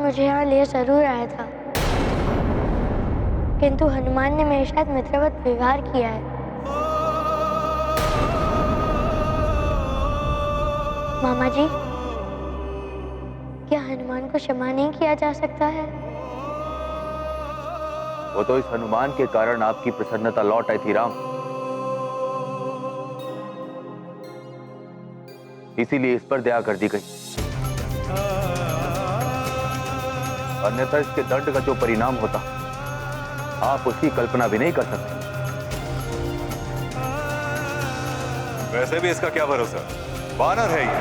मुझे यहाँ ले जरूर आया था, किंतु हनुमान ने मेरे साथ मित्रवत व्यवहार किया है। मामा जी, क्या हनुमान को क्षमा नहीं किया जा सकता है? वो तो इस हनुमान के कारण आपकी प्रसन्नता लौट आई थी राम, इसीलिए इस पर दया कर दी गई। अन्यथा इसके दंड का जो परिणाम होता आप उसकी कल्पना भी नहीं कर सकते। वैसे भी इसका क्या भरोसा, वानर है ये।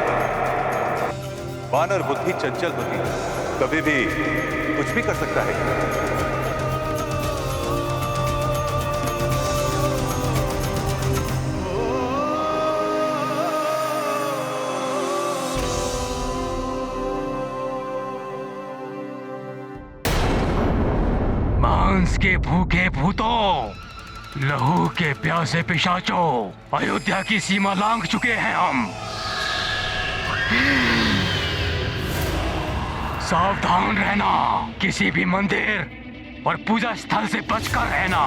वानर बुद्धि चंचल होती है, कभी भी कुछ भी कर सकता है। मांस के भूखे भूतों, लहू के प्यासे पिशाचों, अयोध्या की सीमा लांघ चुके हैं हम। सावधान रहना, किसी भी मंदिर और पूजा स्थल से बचकर रहना।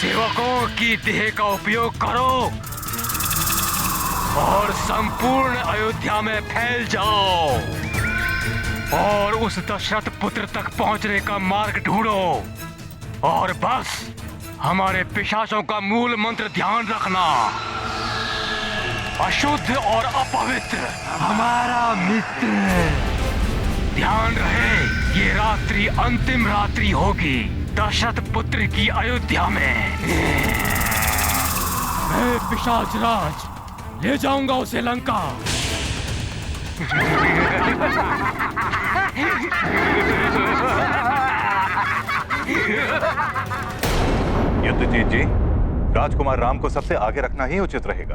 सेवकों की देह का उपयोग करो और संपूर्ण अयोध्या में फैल जाओ और उस दशरथ पुत्र तक पहुंचने का मार्ग ढूंढो। और बस हमारे पिशाचों का मूल मंत्र ध्यान रखना, अशुद्ध और अपवित्र हमारा मित्र। ध्यान रहे, ये रात्रि अंतिम रात्रि होगी दशरथ पुत्र की अयोध्या में। मैं पिशाच राज ले जाऊंगा उसे लंका। युधिष्ठिर जी, राजकुमार राम को सबसे आगे रखना ही उचित रहेगा।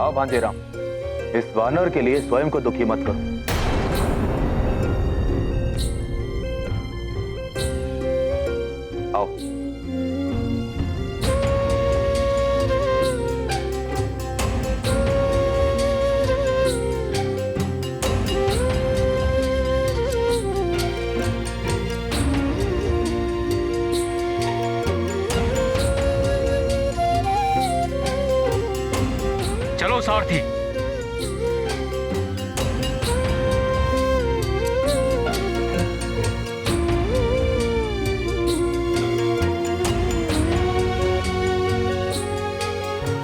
आओ भांजे राम, इस वानर के लिए स्वयं को दुखी मत करो। आओ। चलो सारथी।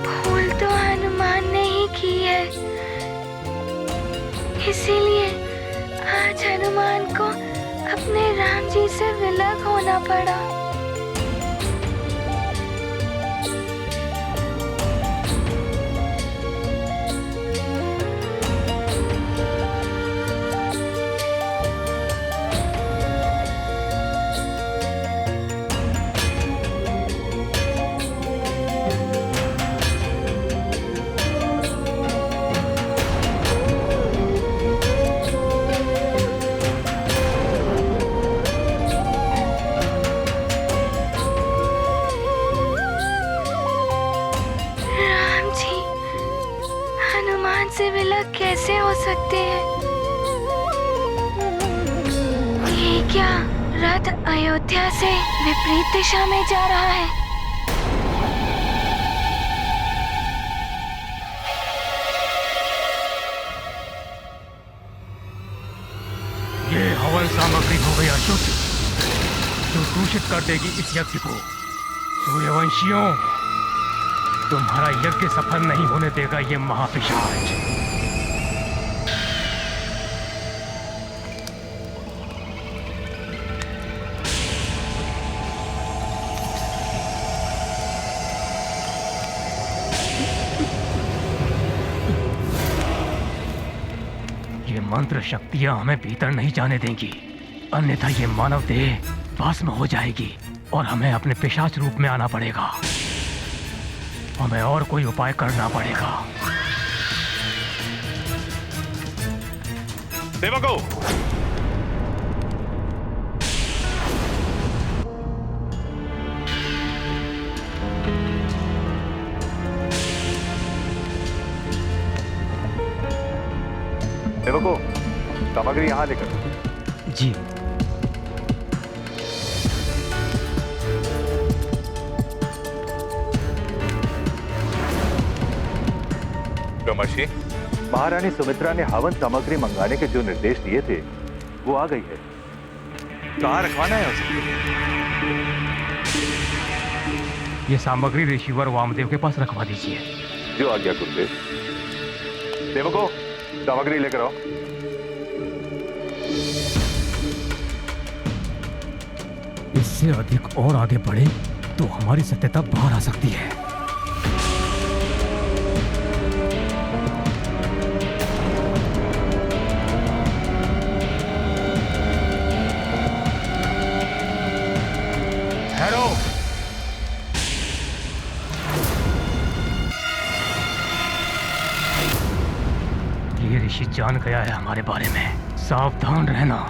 भूल तो हनुमान ने ही की है, इसीलिए आज हनुमान को अपने राम जी से विलग होना पड़ा। से विलग कैसे हो सकते हैं? ये क्या रथ अयोध्या से विपरीत दिशा में जा रहा है? ये हवन सामग्री हो गई अशुद्ध, जो दूषित कर देगी इस यज्ञ को। सूर्यवंशियों, तुम्हारा यज्ञ सफल नहीं होने देगा ये महापिशाच। ये मंत्र शक्तियां हमें भीतर नहीं जाने देंगी, अन्यथा ये मानव देह भस्म हो जाएगी और हमें अपने पिशाच रूप में आना पड़ेगा। हमें और कोई उपाय करना पड़ेगा। सेवकों, सामग्री यहाँ लेकर। जी। कमर्शी, महारानी सुमित्रा ने हवन सामग्री मंगाने के जो निर्देश दिए थे वो आ गई है। कहाँ रखवाना है उसे? ये सामग्री ऋषिवर वामदेव के पास रखवा दीजिए। जो आज्ञा गुरुदेव। सेवकों, सामग्री लेकर आओ। इससे अधिक और आगे बढ़े तो हमारी सत्यता बाहर आ सकती है। ये ऋषि जान गया है हमारे बारे में, सावधान रहना।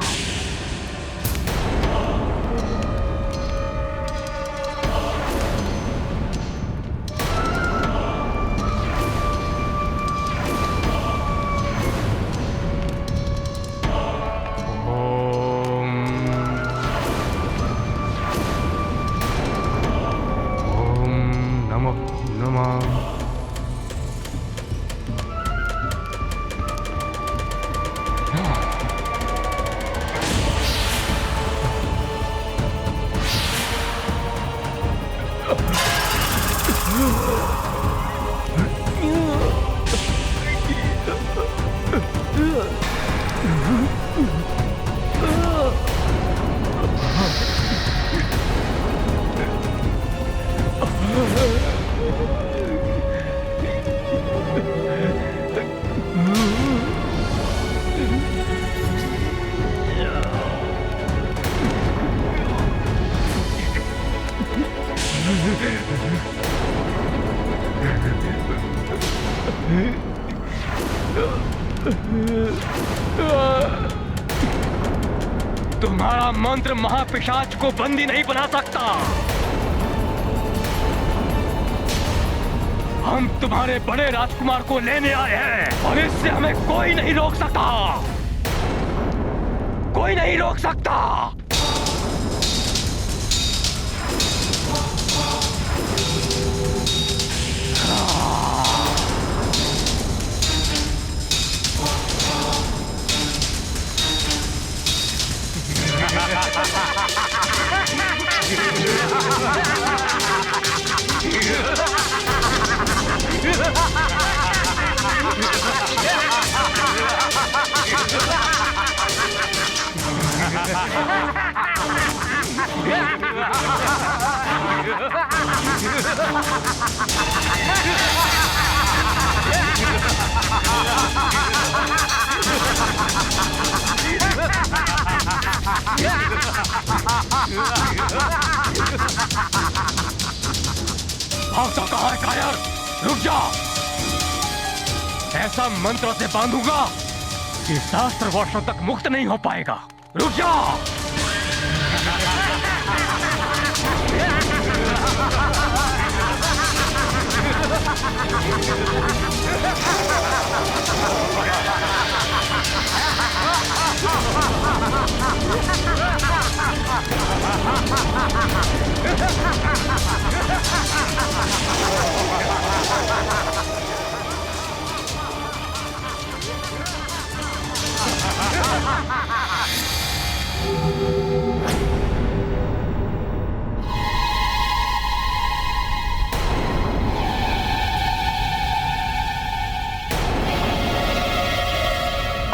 तुम्हारा मंत्र महापिशाच को बंदी नहीं बना सकता। हम तुम्हारे बड़े राजकुमार को लेने आए हैं और इससे हमें कोई नहीं रोक सकता। कोई नहीं रोक सकता। भागता कहाँ है कायर? रुक जा। ऐसा मंत्र से बांधूंगा कि सहस्त्र वर्षों तक मुक्त नहीं हो पाएगा। रुक जा।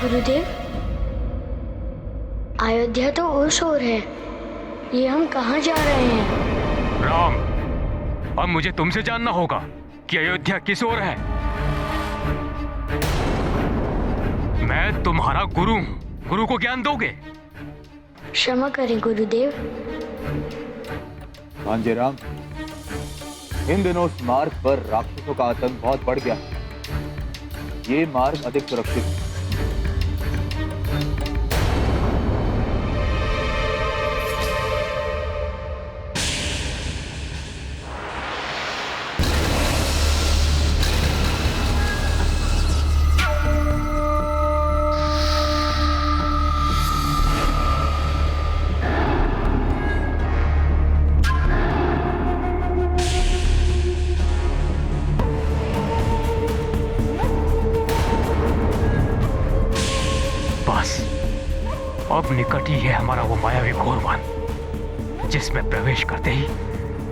गुरुदेव, अयोध्या तो उस ओर है। ये हम कहाँ जा रहे हैं? राम, अब मुझे तुमसे जानना होगा कि अयोध्या किस ओर है। मैं तुम्हारा गुरु हूं। गुरु को ज्ञान दोगे? क्षमा करें गुरुदेव। भांजे राम, इन दिनों उस मार्ग पर राक्षसों का आतंक बहुत बढ़ गया। ये मार्ग अधिक सुरक्षित है। अब निकट ही है हमारा वो मायावी घोरवन, जिसमें प्रवेश करते ही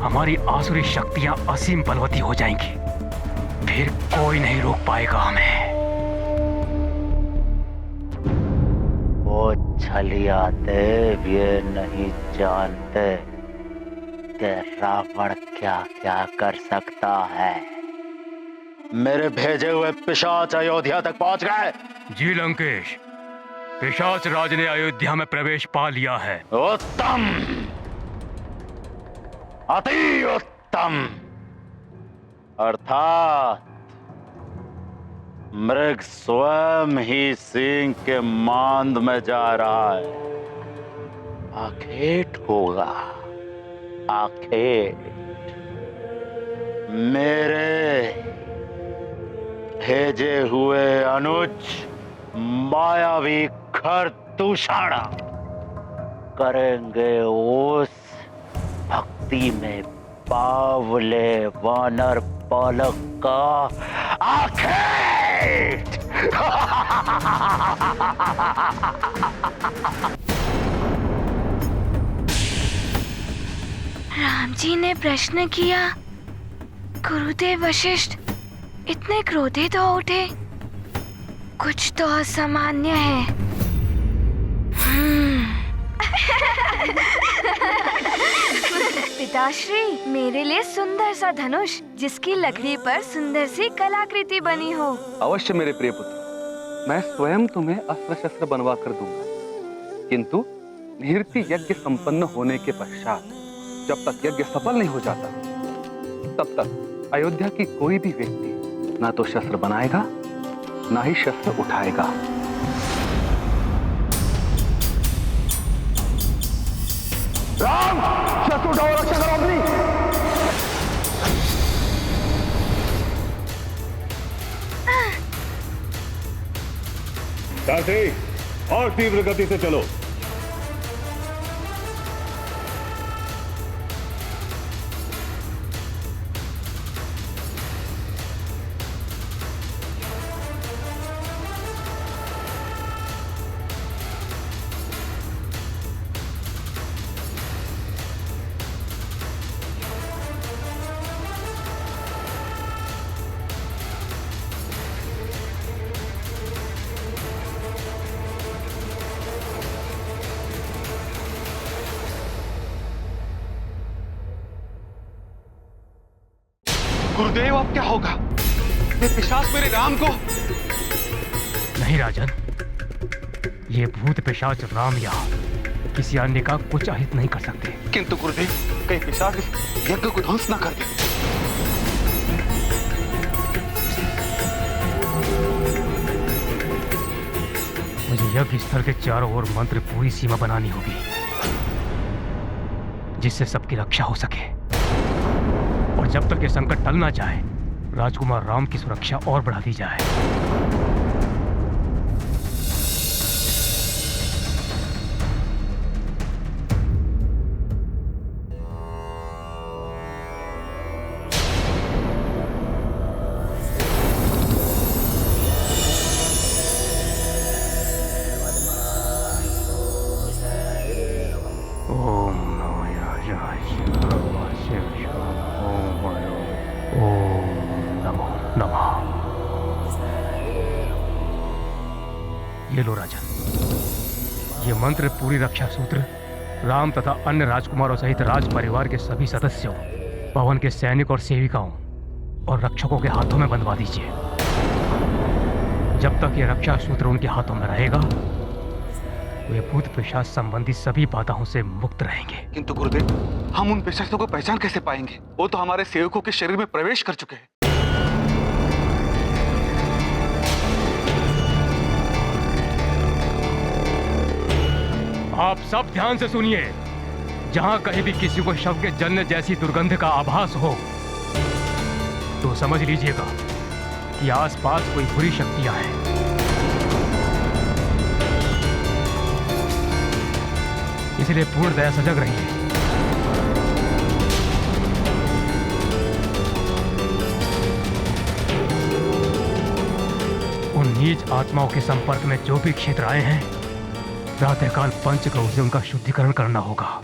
हमारी आसुरी शक्तियां असीम बलवती हो जाएंगी। फिर कोई नहीं रोक पाएगा हमें। वो छलिया देव ये नहीं जानते कि रावण क्या क्या कर सकता है। मेरे भेजे हुए पिशाच अयोध्या तक पहुंच गए। जी लंकेश, पिशाच राज ने अयोध्या में प्रवेश पा लिया है। उत्तम, अति उत्तम। अर्थात मृग स्वयं ही सिंह के मांद में जा रहा है। आखेट होगा, आखेट। मेरे भेजे हुए अनुज मायावी खरदूषण करेंगे उस भक्ति में बावले वानर बालक का आखेट। राम जी ने प्रश्न किया। गुरुदेव वशिष्ठ इतने क्रोधित हो उठे। कुछ तो असामान्य है। पिताश्री, मेरे लिए सुंदर सा धनुष जिसकी लकड़ी पर सुंदर सी कलाकृति बनी हो। अवश्य मेरे प्रिय पुत्र, मैं स्वयं तुम्हें अस्त्र शस्त्र बनवा कर दूंगा। किंतु निहृति यज्ञ संपन्न होने के पश्चात जब तक यज्ञ सफल नहीं हो जाता, तब तक अयोध्या की कोई भी व्यक्ति ना तो शस्त्र बनाएगा ना ही शस्त्र उठाएगा। राम, शस्त्र उठाओ, रक्षा करो अपनी। सारथी, और तीव्र गति से चलो। गुरुदेव, अब क्या होगा? ये पिशाच मेरे राम को। नहीं राजन, ये भूत पिशाच राम या किसी अन्य का कुछ अहित नहीं कर सकते। किंतु गुरुदेव, कहीं पिशाच इस यज्ञ को ध्वंस ना कर दे। मुझे यज्ञ स्थल के चारों ओर मंत्र पूरी सीमा बनानी होगी, जिससे सबकी रक्षा हो सके। और जब तक ये संकट टल ना जाए, राजकुमार राम की सुरक्षा और बढ़ा दी जाए। ये लो राजन, ये मंत्र पूरी रक्षा सूत्र राम तथा अन्य राजकुमारों सहित राज परिवार के सभी सदस्यों, भवन के सैनिक और सेविकाओं और रक्षकों के हाथों में बंधवा दीजिए। जब तक ये रक्षा सूत्र उनके हाथों में रहेगा, वे भूत पिशाच संबंधी सभी बाधाओं से मुक्त रहेंगे। किंतु गुरुदेव, हम उन पिशाचों को पहचान कैसे पाएंगे? वो तो हमारे सेवकों के शरीर में प्रवेश कर चुके हैं। आप सब ध्यान से सुनिए। जहां कहीं भी किसी को शव के जलने जैसी दुर्गंध का आभास हो, तो समझ लीजिएगा कि आसपास कोई बुरी शक्तियां हैं। इसलिए पूर्णतया सजग रहिए। उन नीच आत्माओं के संपर्क में जो भी क्षेत्र आए हैं, प्रातःकाल पंचगौ से उनका शुद्धिकरण करना होगा।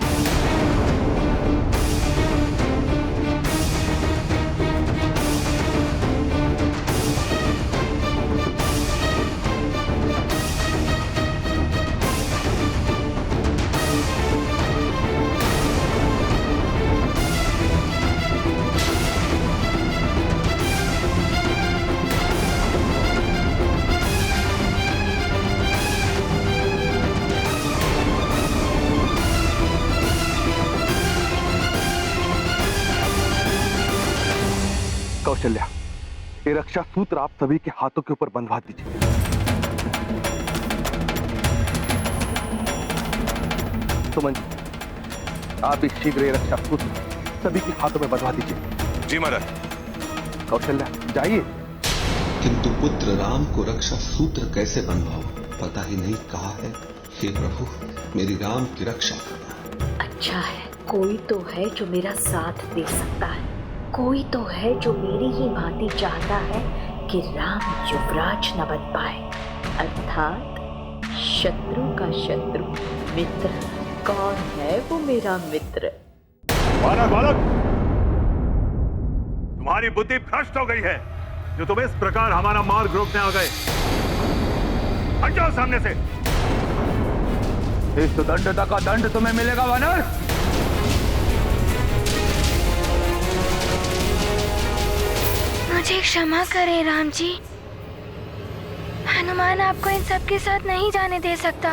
कौशल्या, ये रक्षा सूत्र आप सभी के हाथों के ऊपर बंधवा दीजिए। सुमन जी, आप भी शीघ्र ये रक्षा सूत्र सभी के हाथों में बंधवा दीजिए। जी महाराज। कौशल्या, जाइए। किंतु पुत्र राम को रक्षा सूत्र कैसे बंधवाऊं, पता ही नहीं कहा है। हे प्रभु, मेरी राम की रक्षा करना। अच्छा है, कोई तो है जो मेरा साथ दे सकता है, कोई तो है जो मेरी ही भांति चाहता है कि राम युवराज न बन पाए, अर्थात शत्रु का शत्रु मित्र। कौन है वो मेरा मित्र? बालक बालक, तुम्हारी बुद्धि भ्रष्ट हो गई है जो तुम इस प्रकार हमारा मार्ग रोकने आ गए। हट जाओ सामने से। इस दंडता का दंड तुम्हें मिलेगा वानर। मुझे क्षमा करें राम जी, हनुमान आपको इन सब के साथ नहीं जाने दे सकता।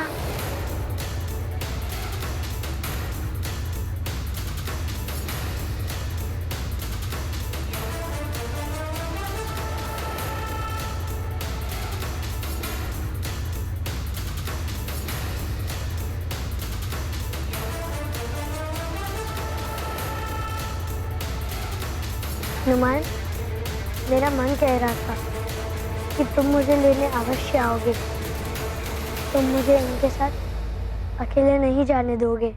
हनुमान, मेरा मन कह रहा था कि तुम मुझे लेने अवश्य आओगे। तुम मुझे इनके साथ अकेले नहीं जाने दोगे।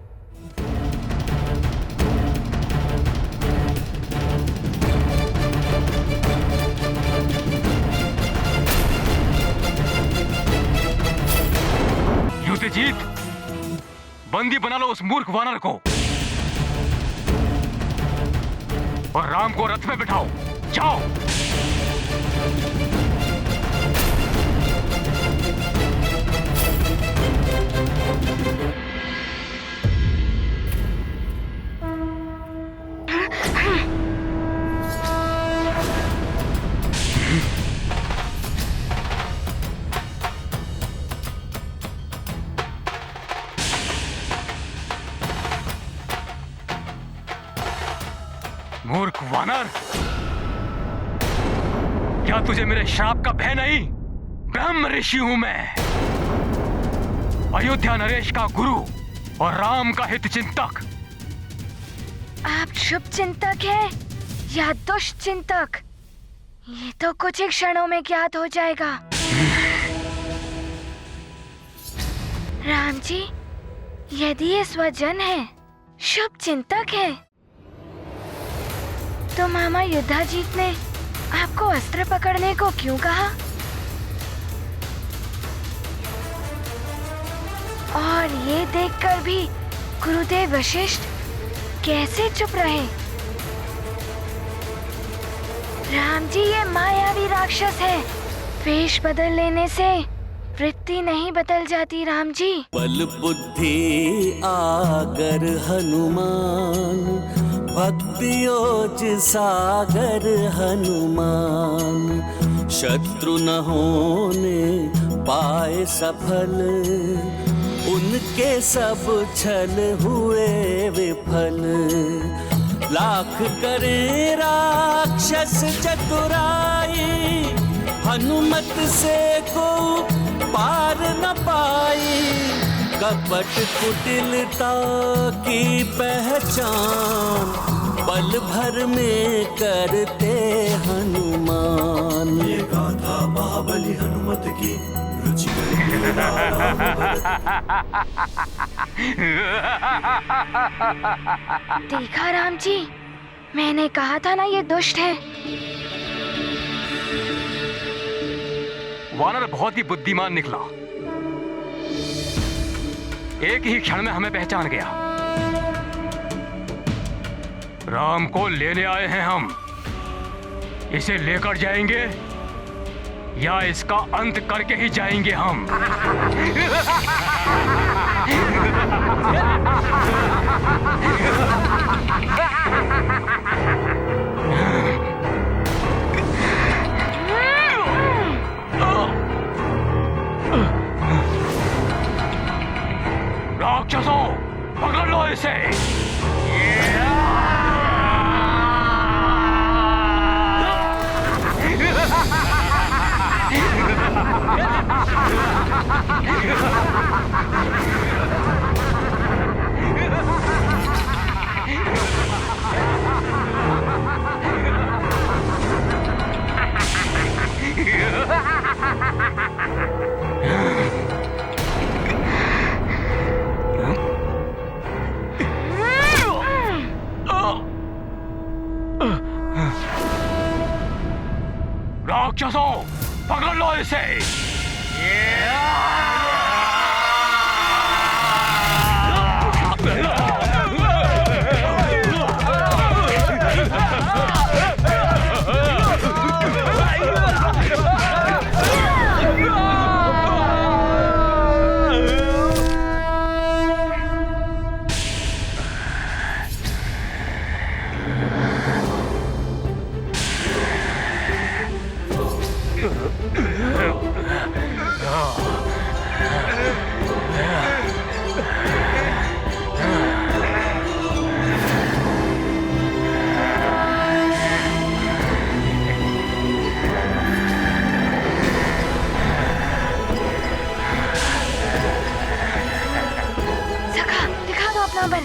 युधिजीत, बंदी बना लो उस मूर्ख वानर को और राम को रथ में बिठाओ। जाओ। मूर्ख वानर, क्या तुझे मेरे श्राप का भय नहीं? ब्रह्म ऋषि हूं मैं, अयोध्या नरेश का गुरु और राम का हित चिंतक। आप शुभ चिंतक हैं या दुष्ट चिंतक, ये तो कुछ ही क्षणों में ज्ञात हो जाएगा। राम जी, यदि ये स्वजन है, शुभ चिंतक है, तो मामा युद्धाजीत ने आपको अस्त्र पकड़ने को क्यों कहा? और ये देखकर भी गुरुदेव वशिष्ठ कैसे चुप रहे? राम जी, ये मायावी राक्षस है, वेश बदल लेने से वृत्ति नहीं बदल जाती। राम जी, बल बुद्धि आगर हनुमान, भक्ति ओज सागर हनुमान। शत्रु न होने पाए सफल, उनके सब छल हुए विफल। लाख करे राक्षस चतुराई, हनुमत से को पार न पाई। कपट कुटिलता की पहचान, पल भर में करते हनुमान। ये गाथा महाबली हनुमत की रुचि। देखा राम जी, मैंने कहा था ना ये दुष्ट है। वानर बहुत ही बुद्धिमान निकला। एक ही क्षण में हमें पहचान गया। राम को लेने आए हैं हम। इसे लेकर जाएंगे या इसका अंत करके ही जाएंगे हम। राक्षसों, पकड़ लो इसे। राक्षसों, पकड़ लो इसे। सखा, दिखा दो अपना बल।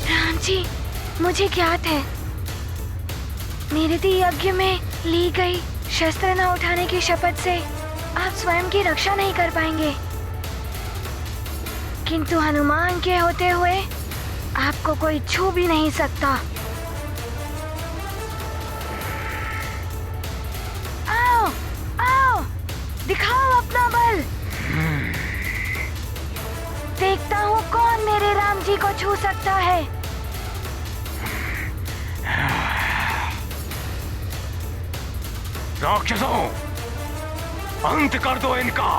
राम जी, मुझे ज्ञात है निरति यज्ञ में ली गई शस्त्र न उठाने की शपथ से आप स्वयं की रक्षा नहीं कर पाएंगे, किंतु हनुमान के होते हुए आपको कोई छू भी नहीं सकता। आओ, आओ, दिखाओ अपना बल। देखता हूँ कौन मेरे राम जी को छू सकता है। राक्षसों, अंत कर दो इनका।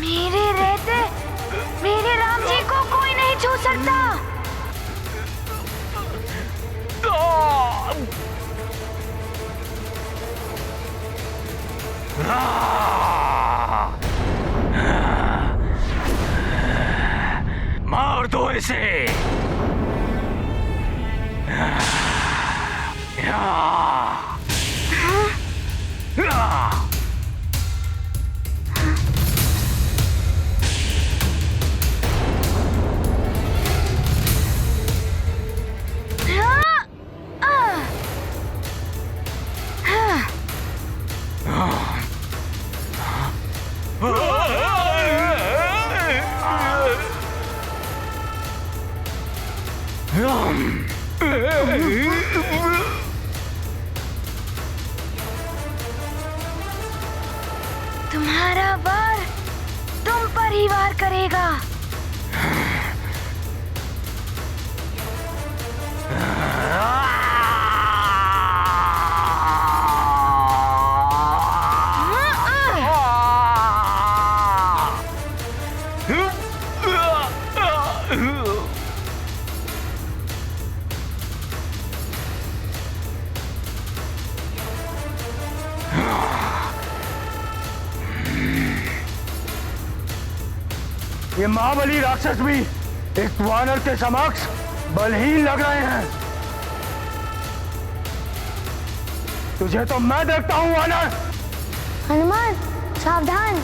मेरे रहते मेरे राम जी को कोई नहीं छू सकता। मार दो इसे। हमारा वार तुम पर ही वार करेगा। ये महाबली राक्षस भी इस वानर के समक्ष बलहीन लग रहे हैं। तुझे तो मैं देखता हूं वानर। हनुमान सावधान।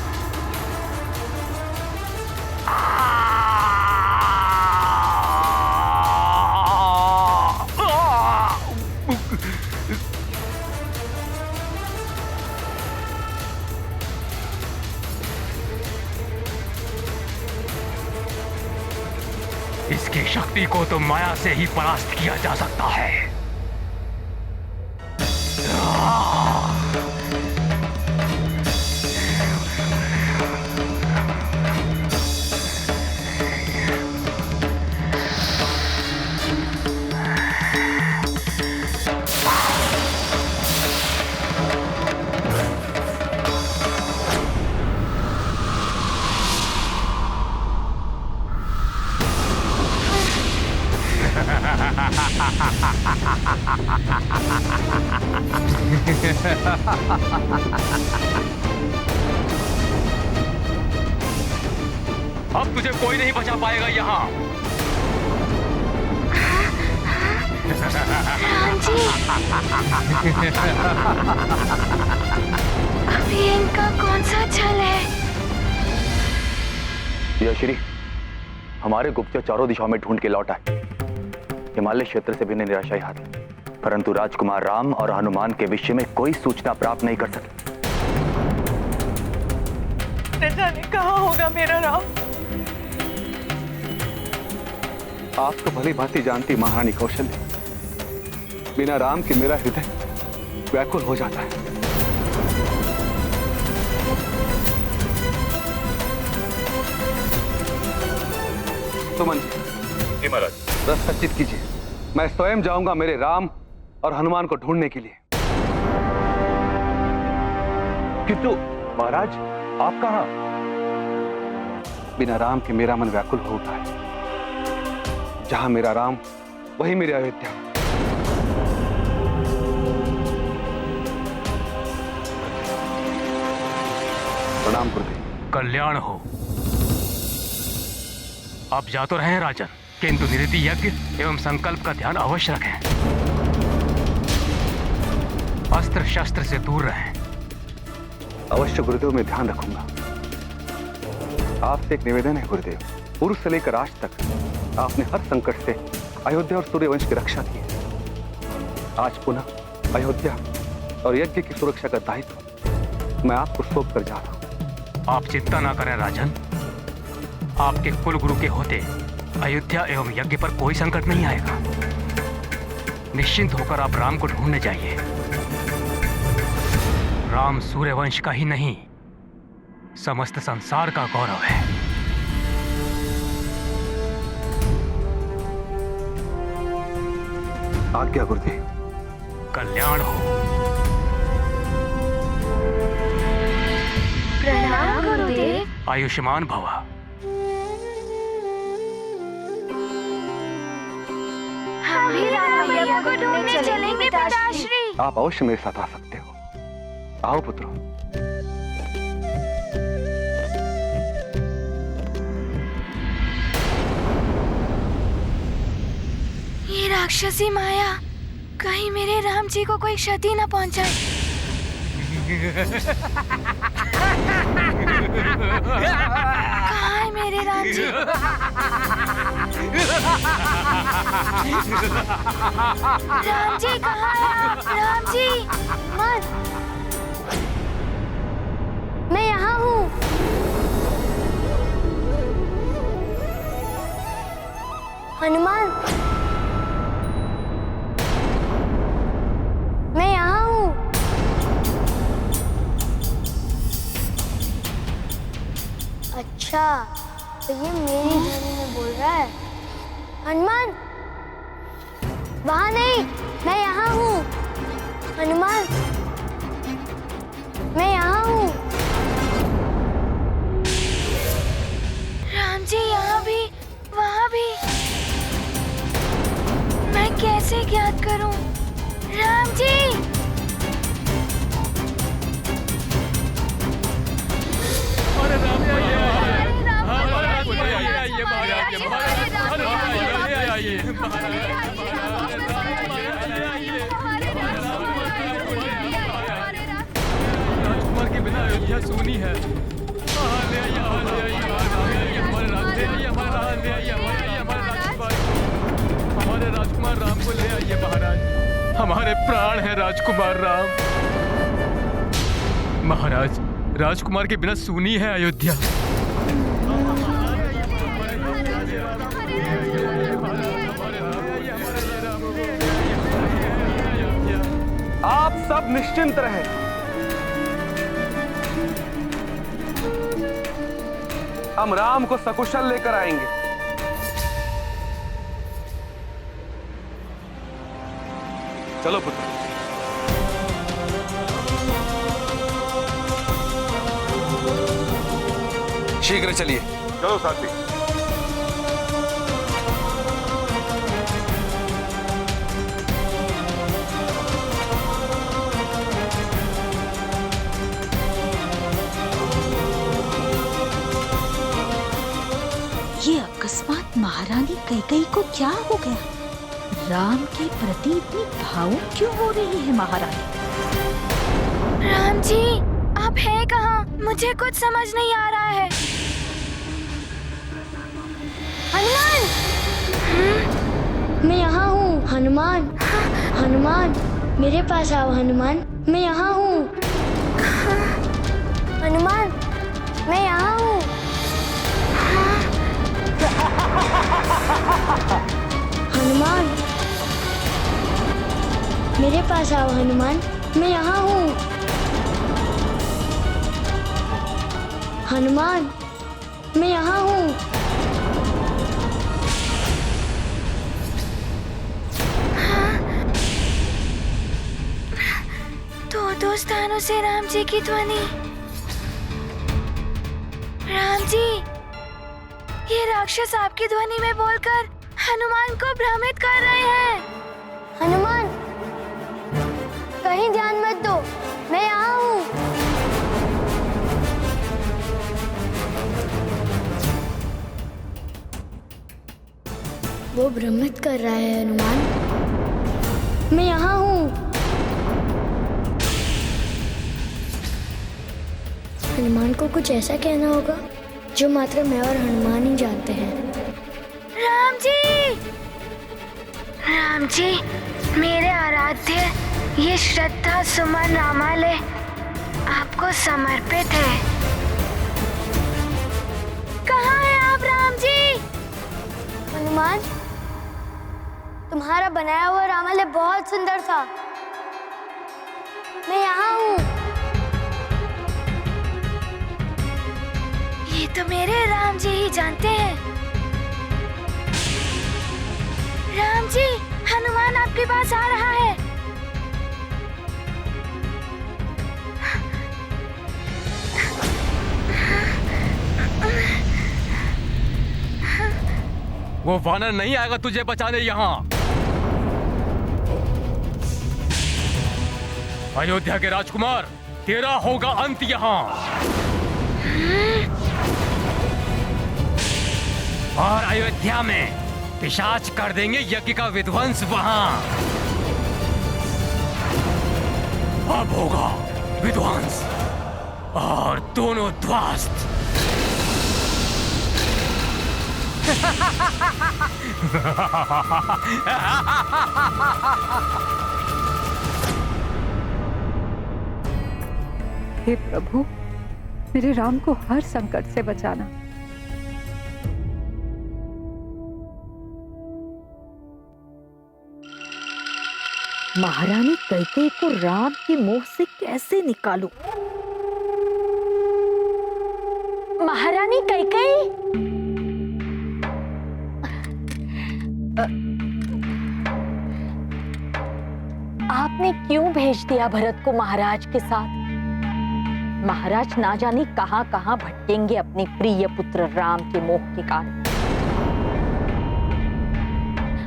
इसकी शक्ति को तो माया से ही परास्त किया जा सकता है। अब तुझे कोई नहीं बचा पाएगा यहाँ। राम जी, अभी इनका कौन सा छल है? यश्री, हमारे गुप्तचर चारों दिशाओं में ढूंढ के लौट आए। हिमालय क्षेत्र से भी ने निराशाई हारी, परंतु राजकुमार राम और हनुमान के विषय में कोई सूचना प्राप्त नहीं कर सके। न जाने कहाँ होगा मेरा राम। आप तो भली भांति जानती महारानी कौशल्या, बिना राम के मेरा हृदय व्याकुल हो जाता है। सुमन जी, महाराज रस सच्चित कीजिए। मैं स्वयं जाऊंगा मेरे राम और हनुमान को ढूंढने के लिए। किंतु महाराज, आप कहां? बिना राम के मेरा मन व्याकुल हो उठा है। जहां मेरा राम, वही मेरी अयोध्या। प्रणाम गुरुदेव। कल्याण हो। आप जा तो रहे हैं राजन, किंतु निरति यज्ञ एवं संकल्प का ध्यान अवश्य रखें। अस्त्र शस्त्र से दूर रहें। अवश्य गुरुदेव, मैं ध्यान रखूंगा। आपसे एक निवेदन है गुरुदेव। पूर्व से लेकर आज तक आपने हर संकट से अयोध्या और सूर्यवंश की रक्षा की है। आज पुनः अयोध्या और यज्ञ की सुरक्षा का दायित्व मैं आपको सौंप कर जा रहा हूं। आप चिंता ना करें राजन। आपके कुल गुरु के होते अयोध्या एवं यज्ञ पर कोई संकट नहीं आएगा। निश्चिंत होकर आप राम को ढूंढने जाइए। राम सूर्यवंश का ही नहीं, समस्त संसार का गौरव है। आज्ञा गुरुदेव। कल्याण हो। प्रणाम गुरुदेव। आयुष्मान भव। हम भी राम भैया को ढूंढने चलेंगे पिताश्री। आप अवश्य मेरे साथ आ सकते हो। आओ पुत्रों। ये राक्षसी माया कहीं मेरे राम जी को कोई क्षति न पहुंचाए। कहाँ है मेरे राम जी? राम जी कहाँ है आप? राम जी मत, मैं यहाँ हूँ। हनुमान, मैं यहाँ हूँ। अच्छा, तो ये मेरी ध्वनि में बोल रहा है। हनुमान, वहां नहीं, मैं यहाँ हूँ। हनुमान, मैं यहाँ हूँ। राम जी यहाँ भी, वहाँ भी। मैं कैसे ज्ञात करूं? राम जी! अरे राम जी, राजकुमार के बिना अयोध्या सूनी है। हमारे राजकुमार राम को ले आइए महाराज। हमारे प्राण है राजकुमार राम। महाराज, राजकुमार के बिना सूनी है अयोध्या। आप सब निश्चिंत रहें। हम राम को सकुशल लेकर आएंगे। चलो पुत्र। शीघ्र चलिए। चलो साथी। ये अकस्मात महारानी कैकेयी को क्या हो गया? राम के प्रति इतनी भावुक क्यों हो रही है महारानी? राम जी, आप हैं कहाँ? मुझे कुछ समझ नहीं आ रहा है। हनुमान! मैं यहाँ हूँ। हनुमान, हनुमान, मेरे पास आओ। हनुमान, मैं यहाँ हूँ। हनुमान, मैं यहाँ हूँ। हनुमान, मेरे पास आओ। हनुमान, मैं यहाँ हूँ। हनुमान, मैं यहाँ हूँ। दो स्थानों से राम जी की ध्वनि। राम जी, ये राक्षस आपकी ध्वनि में बोलकर हनुमान को भ्रमित कर रहे हैं। हनुमान, कहीं ध्यान मत दो, मैं यहाँ हूँ। वो भ्रमित कर रहा है हनुमान। मैं यहाँ हूँ। हनुमान को कुछ ऐसा कहना होगा जो मात्र मैं और हनुमान ही जानते हैं। राम जी! राम जी, मेरे आराध्य, ये श्रद्धा सुमन रामालय आपको समर्पित है। कहाँ हैं आप राम जी? हनुमान, तुम्हारा बनाया हुआ रामालय बहुत सुंदर था। मैं यहाँ हूँ। ये तो मेरे राम जी ही जानते हैं। राम जी, हनुमान आपके पास आ रहा है। वो वानर नहीं आएगा तुझे बचाने यहाँ। अयोध्या के राजकुमार, तेरा होगा अंत यहाँ। और अयोध्या में पिशाच कर देंगे यज्ञ का विध्वंस वहां। अब होगा विध्वंस और दोनों ध्वस्त। हे प्रभु, मेरे राम को हर संकट से बचाना। महारानी कैकेयी को राम के मोह से कैसे निकालूं? महारानी कैकेयी, आपने क्यों भेज दिया भरत को महाराज के साथ? महाराज ना जाने कहां कहां भटकेंगे अपने प्रिय पुत्र राम के मोह के कारण।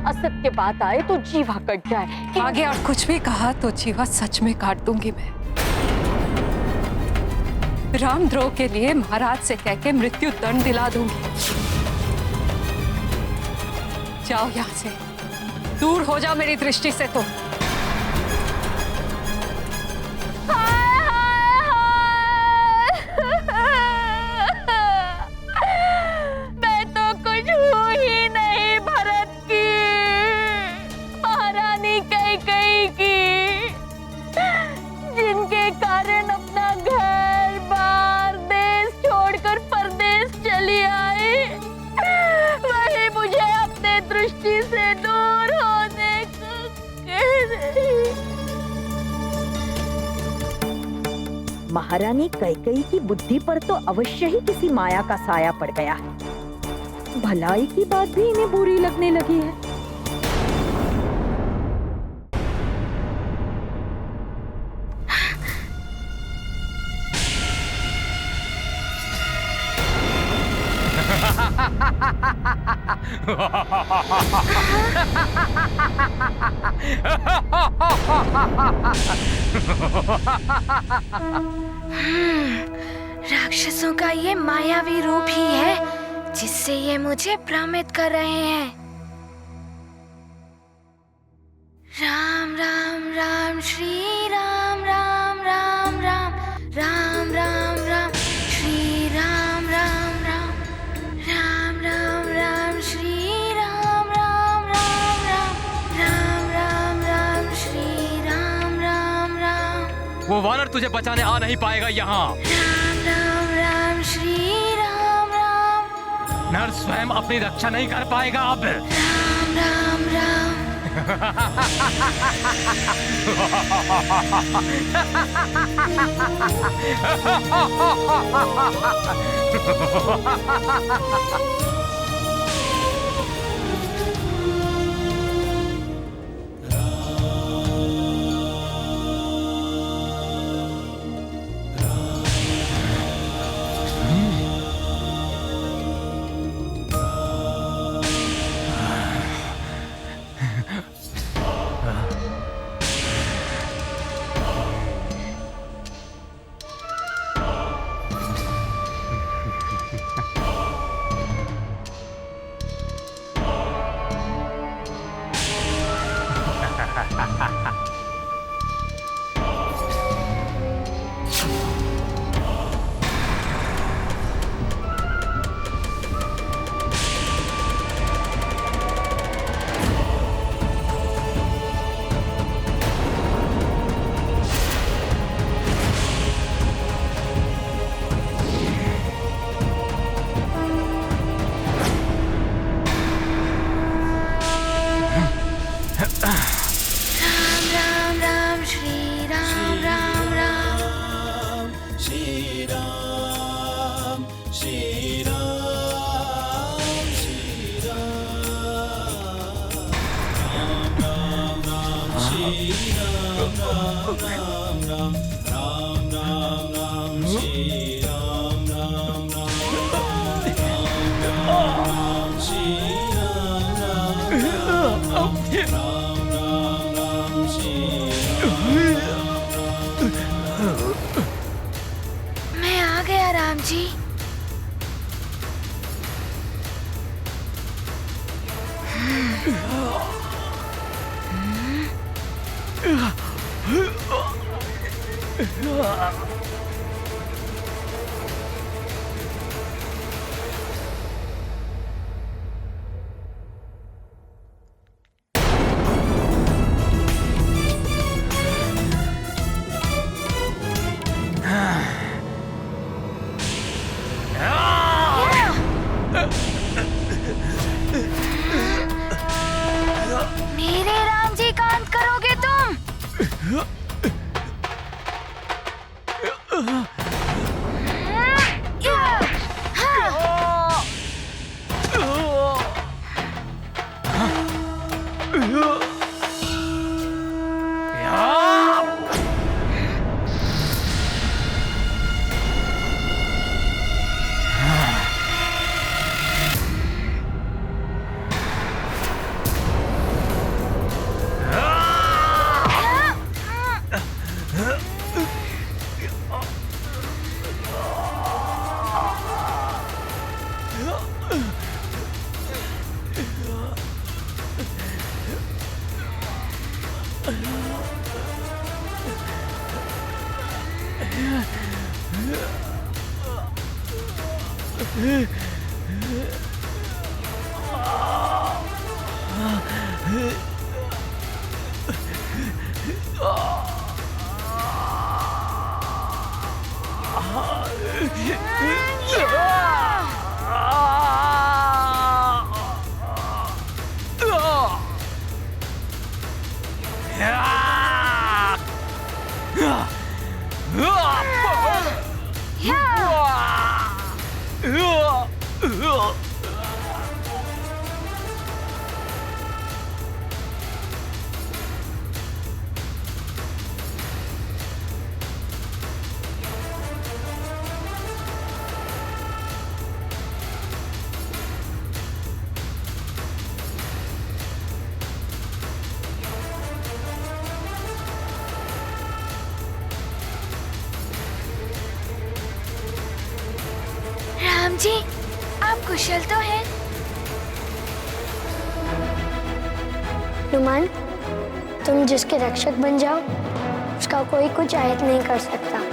असत्य बात आए तो जीवा कट जाए। आगे और कुछ भी कहा तो जीवा सच में काट दूंगी मैं। रामद्रोह के लिए महाराज से कह के मृत्यु दंड दिला दूंगी। जाओ यहां से, दूर हो जाओ मेरी दृष्टि से। तो मैं तो कुछ हूं ही नहीं भरत की, महारानी कैकेयी की, जिनके कारण अपना घर बार देश छोड़कर परदेश चली आई, वही मुझे अपने दृष्टि से दूर होने को कह रही। महारानी कैकेयी की बुद्धि पर तो अवश्य ही किसी माया का साया पड़ गया है। भलाई की बात भी इन्हें बुरी लगने लगी है। राक्षसों का ये मायावी रूप ही है जिससे ये मुझे भ्रमित कर रहे हैं। राम राम राम श्री राम राम राम राम राम राम राम श्री राम राम राम राम राम राम श्री राम राम राम राम राम राम राम श्री राम राम राम। वो वानर तुझे बचाने आ नहीं पाएगा यहाँ। राम राम राम श्री राम राम। नर स्वयं अपनी रक्षा नहीं कर पाएगा अब। राम राम राम। मैं आ गया राम जी। मेरे राम जी का अंत करोगे तुम? राम जी, आप कुशल तो हैं? हनुमान, तुम जिसके रक्षक बन जाओ उसका कोई कुछ आयत नहीं कर सकता।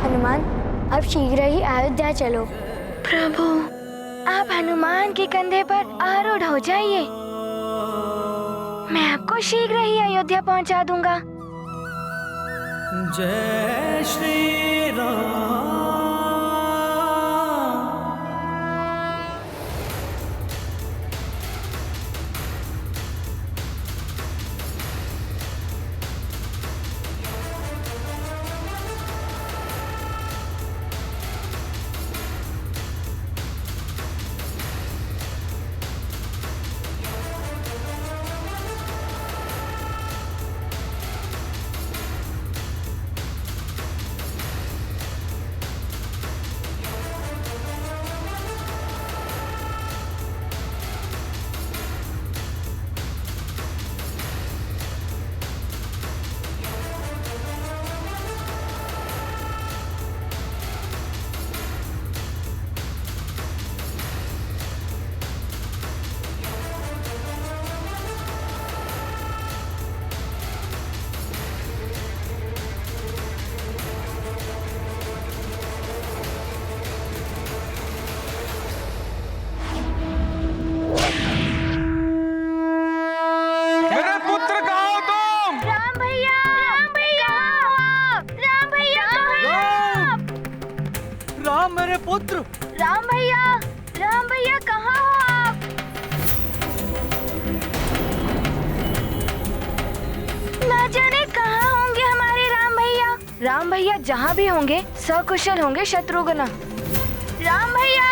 हनुमान, अब शीघ्र ही अयोध्या चलो। प्रभु, आप हनुमान के कंधे पर आरूढ़ हो जाइए। मैं आपको शीघ्र ही अयोध्या पहुंचा दूंगा। जय श्री राम। राम मेरे पुत्र। राम भैया कहाँ हो आप? ना जाने कहाँ होंगे हमारे राम भैया। राम भैया जहाँ भी होंगे सकुशल होंगे शत्रुघ्न। राम भैया,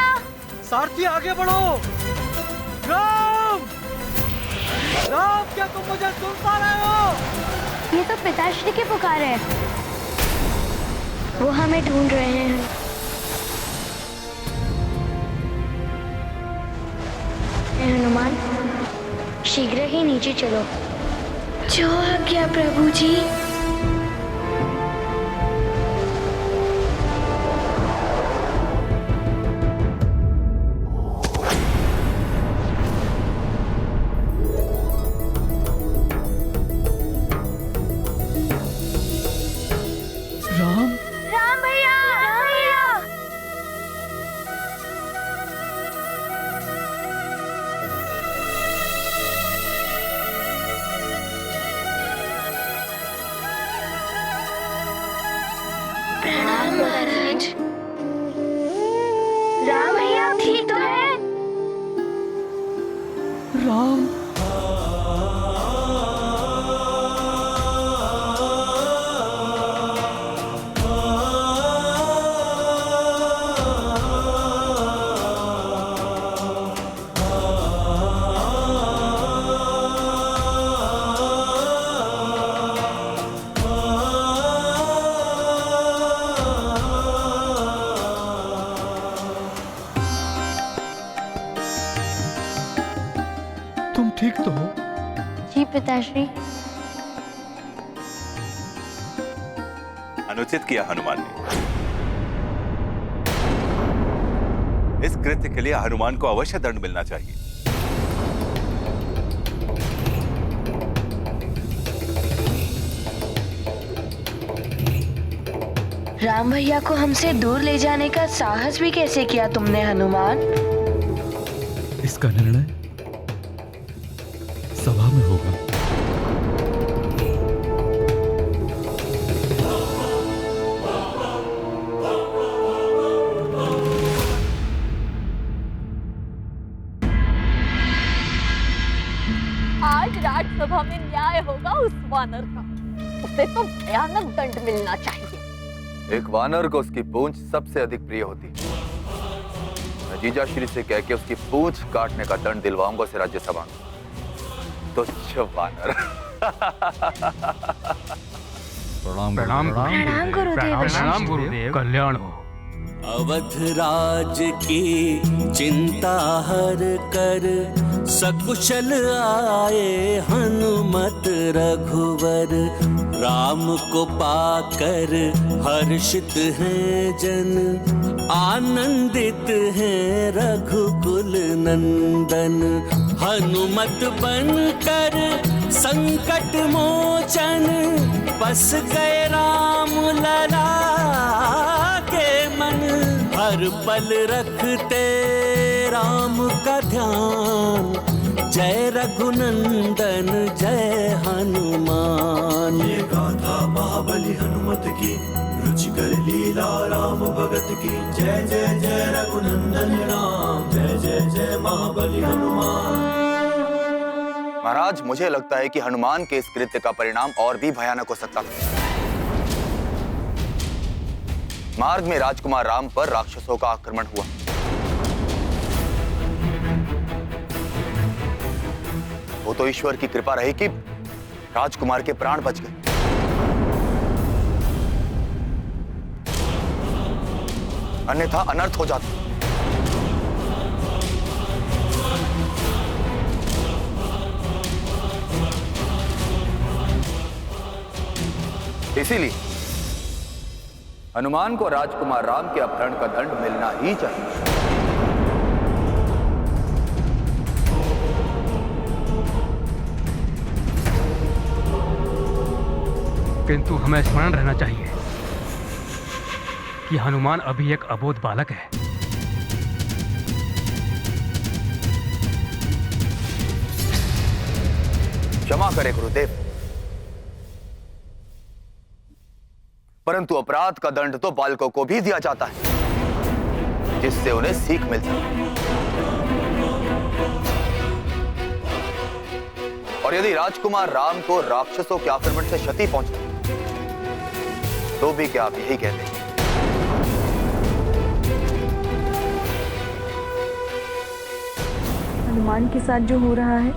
सारथी आगे बढ़ो। राम, राम क्या तुम मुझे सुन पा रहे हो? ये तो पिताश्री की पुकार है। वो हमें ढूंढ रहे हैं। हनुमान, शीघ्र ही नीचे चलो। जो आज्ञा प्रभु जी। राम भैया। प्रणाम महाराज। राम भैया ठीक तो है? राम, तुम ठीक तो हो? जी पिताश्री। अनुचित किया हनुमान ने। इस कृत्य के लिए हनुमान को अवश्य दंड मिलना चाहिए। राम भैया को हमसे दूर ले जाने का साहस भी कैसे किया तुमने हनुमान? इसका निर्णय सभा में होगा। आज राज्यसभा में न्याय होगा उस वानर का। उसे तो भयानक दंड मिलना चाहिए। एक वानर को उसकी पूंछ सबसे अधिक प्रिय होती। मैं जीजाश्री से कह के उसकी पूंछ काटने का दंड दिलवाऊंगा उसे राज्यसभा में। तुच्छ वानर। प्रणाम गुरुदेव। कल्याण हो। अवध राज की चिंता हर कर सकुशल आए हनुमत रघुवर। राम को पाकर हर्षित हैं जन, आनंदित हैं रघुकुल नंदन। हनुमत बनकर संकट मोचन, बस गए राम लला के मन। हर पल रखते राम का ध्यान, जय रघुनंदन जय हनुमान। ये गाथा महाबली हनुमत की, रुचिकर लीला राम भगत की। जय जय जय रघुनंदन राम, जय जय जय महाबली हनुमान। महाराज, मुझे लगता है कि हनुमान के इस कृत्य का परिणाम और भी भयानक हो सकता है। मार्ग में राजकुमार राम पर राक्षसों का आक्रमण हुआ। वो तो ईश्वर की कृपा रही कि राजकुमार के प्राण बच गए। अन्यथा अनर्थ हो जाता। इसीलिए हनुमान को राजकुमार राम के अपहरण का दंड मिलना ही चाहिए। किंतु हमें स्मरण रहना चाहिए कि हनुमान अभी एक अबोध बालक है। क्षमा करें गुरुदेव, परंतु अपराध का दंड तो बालकों को भी दिया जाता है, जिससे उन्हें सीख मिल सके। और यदि राजकुमार राम को राक्षसों के आक्रमण से क्षति पहुंचती तो भी क्या आप यही कहते हैं? हनुमान के साथ जो हो रहा है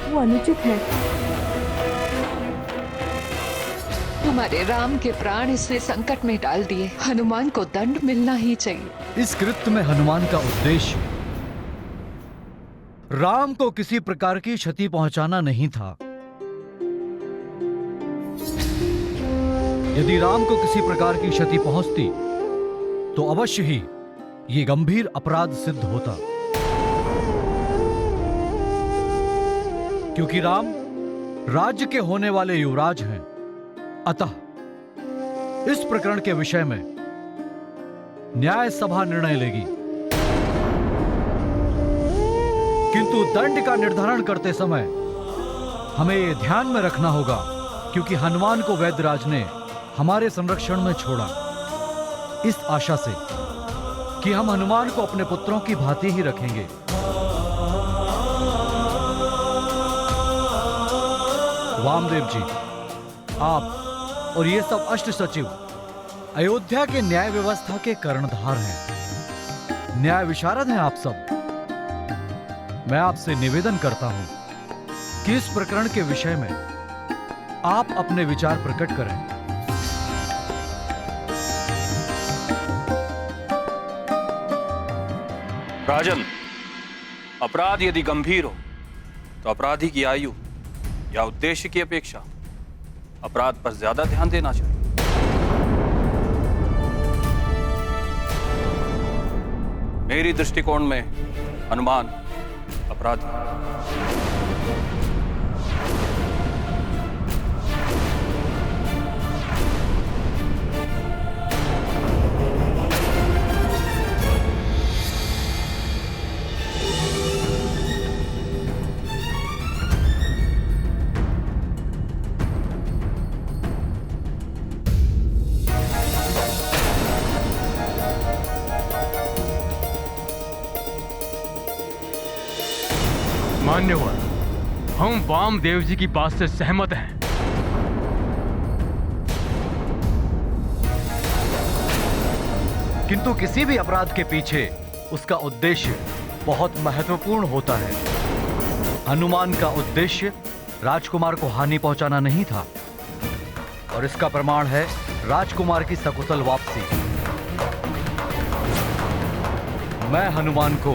वो अनुचित है। हमारे राम के प्राण इसने संकट में डाल दिए। हनुमान को दंड मिलना ही चाहिए। इस कृत्य में हनुमान का उद्देश्य राम को किसी प्रकार की क्षति पहुंचाना नहीं था। यदि राम को किसी प्रकार की क्षति पहुंचती तो अवश्य ही ये गंभीर अपराध सिद्ध होता, क्योंकि राम राज्य के होने वाले युवराज हैं। अतः इस प्रकरण के विषय में न्याय सभा निर्णय लेगी, किंतु दंड का निर्धारण करते समय हमें यह ध्यान में रखना होगा, क्योंकि हनुमान को वैद्यराज ने हमारे संरक्षण में छोड़ा इस आशा से कि हम हनुमान को अपने पुत्रों की भांति ही रखेंगे। वामदेव जी, आप और ये सब अष्ट सचिव अयोध्या के न्याय व्यवस्था के कर्णधार हैं, न्याय विशारद हैं आप सब। मैं आपसे निवेदन करता हूं कि इस प्रकरण के विषय में आप अपने विचार प्रकट करें। राजन, अपराध यदि गंभीर हो तो अपराधी की आयु या उद्देश्य की अपेक्षा अपराध पर ज्यादा ध्यान देना चाहिए? मेरी दृष्टिकोण में हनुमान अपराधी है। मान्यवर, हम वामदेव जी की बात से सहमत हैं। किंतु किसी भी अपराध के पीछे उसका उद्देश्य बहुत महत्वपूर्ण होता है। हनुमान का उद्देश्य राजकुमार को हानि पहुंचाना नहीं था, और इसका प्रमाण है राजकुमार की सकुशल वापसी। मैं हनुमान को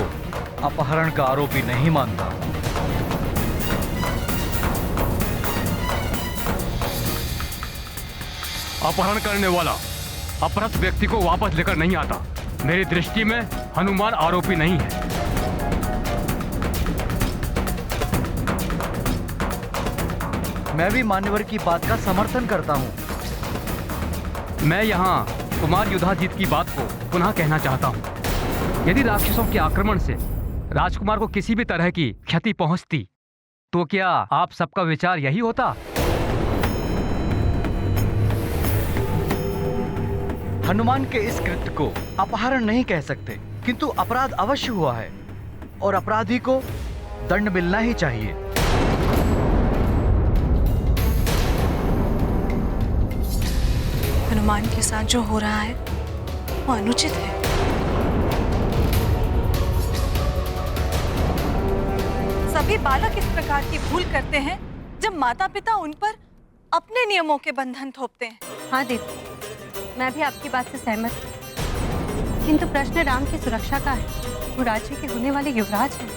अपहरण का आरोपी नहीं मानता। अपहरण करने वाला अपहृत व्यक्ति को वापस लेकर नहीं आता। मेरी दृष्टि में हनुमान आरोपी नहीं है। मैं भी मान्यवर की बात का समर्थन करता हूं। मैं यहाँ कुमार युधाजीत की बात को पुनः कहना चाहता हूँ। यदि राक्षसों के आक्रमण से राजकुमार को किसी भी तरह की क्षति पहुंचती, तो क्या आप सबका विचार यही होता? हनुमान के इस कृत्य को अपहरण नहीं कह सकते, किंतु अपराध अवश्य हुआ है और अपराधी को दंड मिलना ही चाहिए। हनुमान के साथ जो हो रहा है वो अनुचित है। सभी बालक इस प्रकार की भूल करते हैं जब माता पिता उन पर अपने नियमों के बंधन थोपते हैं। हाँ दीदी, मैं भी आपकी बात से सहमत हूँ, किंतु प्रश्न राम की सुरक्षा का है। वो राज्य के होने वाले युवराज हैं।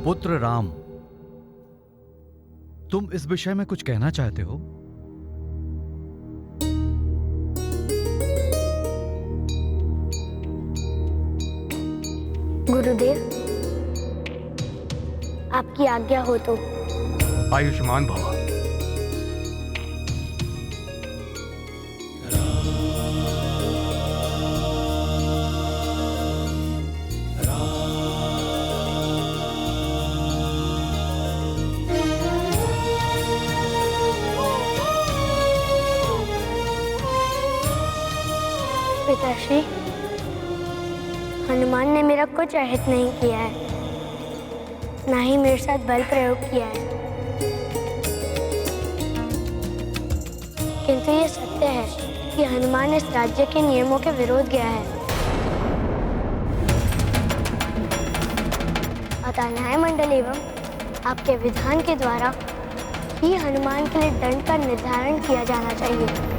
पुत्र राम, तुम इस विषय में कुछ कहना चाहते हो? गुरुदेव, आपकी आज्ञा हो तो। आयुष्मान भव। पिताश्री, हनुमान ने मेरा कुछ अहित नहीं किया है, ना ही मेरे साथ बल प्रयोग किया है। किंतु ये सत्य है कि हनुमान इस राज्य के नियमों के विरोध गया है। अतः न्याय मंडल एवं आपके विधान के द्वारा ही हनुमान के लिए दंड का निर्धारण किया जाना चाहिए।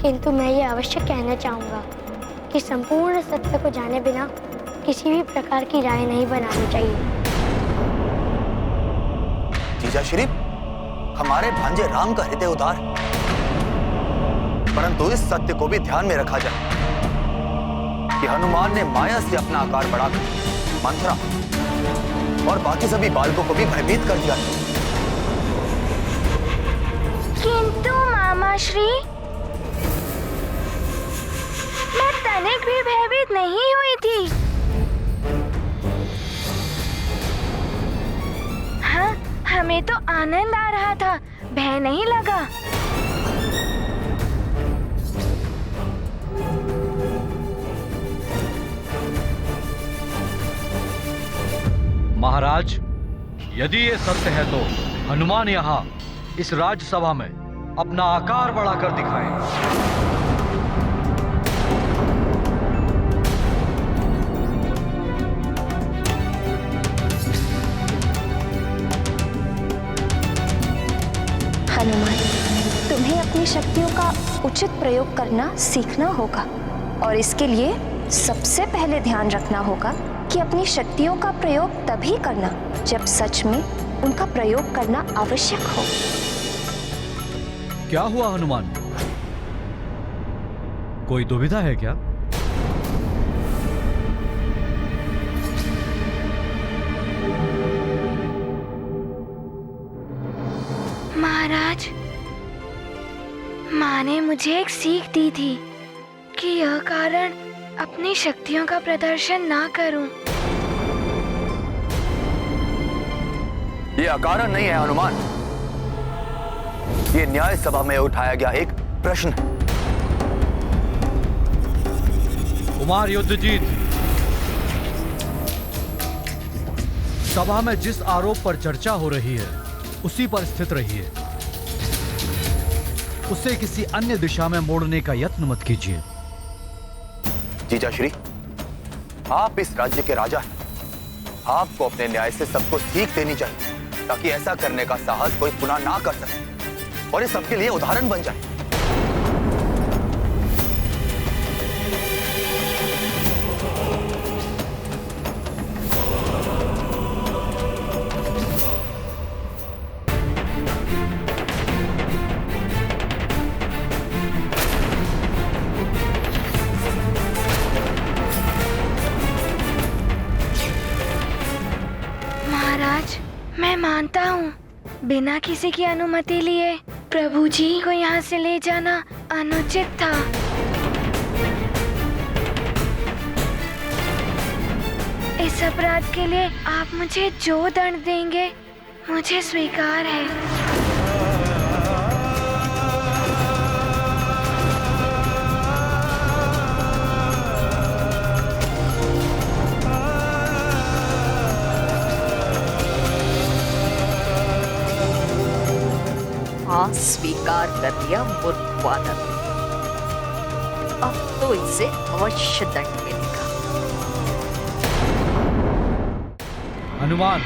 किंतु मैं ये अवश्य कहना चाहूँगा कि संपूर्ण सत्य को जाने बिना किसी भी प्रकार की राय नहीं बनानी चाहिए। जीजा श्री, हमारे भांजे राम का हृदय उदार, परंतु इस सत्य को भी ध्यान में रखा जाए कि हनुमान ने माया से अपना आकार बढ़ाकर मंथरा और बाकी सभी बालकों को भी भयभीत कर दिया। किंतु मामा श्री, मैं तनिक भी भयभीत नहीं हुई थी। हाँ, हमें तो आनंद आ रहा था, भय नहीं लगा। महाराज, यदि ये सत्य है तो हनुमान यहाँ इस राजसभा में अपना आकार बढ़ाकर दिखाएं। हनुमान, तुम्हें अपनी शक्तियों का उचित प्रयोग करना सीखना होगा और इसके लिए सबसे पहले ध्यान रखना होगा कि अपनी शक्तियों का प्रयोग तभी करना जब सच में उनका प्रयोग करना आवश्यक हो। क्या हुआ हनुमान? कोई दुविधा है क्या? महाराज, माँ ने मुझे एक सीख दी थी कि यह कारण अपनी शक्तियों का प्रदर्शन ना करूं। ये अकारण नहीं है हनुमान, ये न्याय सभा में उठाया गया एक प्रश्न है। कुमार युद्धजीत, सभा में जिस आरोप पर चर्चा हो रही है उसी पर स्थित रहिए। उसे किसी अन्य दिशा में मोड़ने का यत्न मत कीजिए। जीजा श्री, आप इस राज्य के राजा हैं। आपको अपने न्याय से सबको सीख देनी चाहिए ताकि ऐसा करने का साहस कोई पुनः ना कर सके और ये सबके लिए उदाहरण बन जाए। मैं मानता हूँ बिना किसी की अनुमति लिए प्रभु जी को यहाँ से ले जाना अनुचित था। इस अपराध के लिए आप मुझे जो दंड देंगे मुझे स्वीकार है। हाँ, स्वीकार कर लिया मूर्ख वानर। अब तो इसे अवश्य दंड मिलेगा। हनुमान,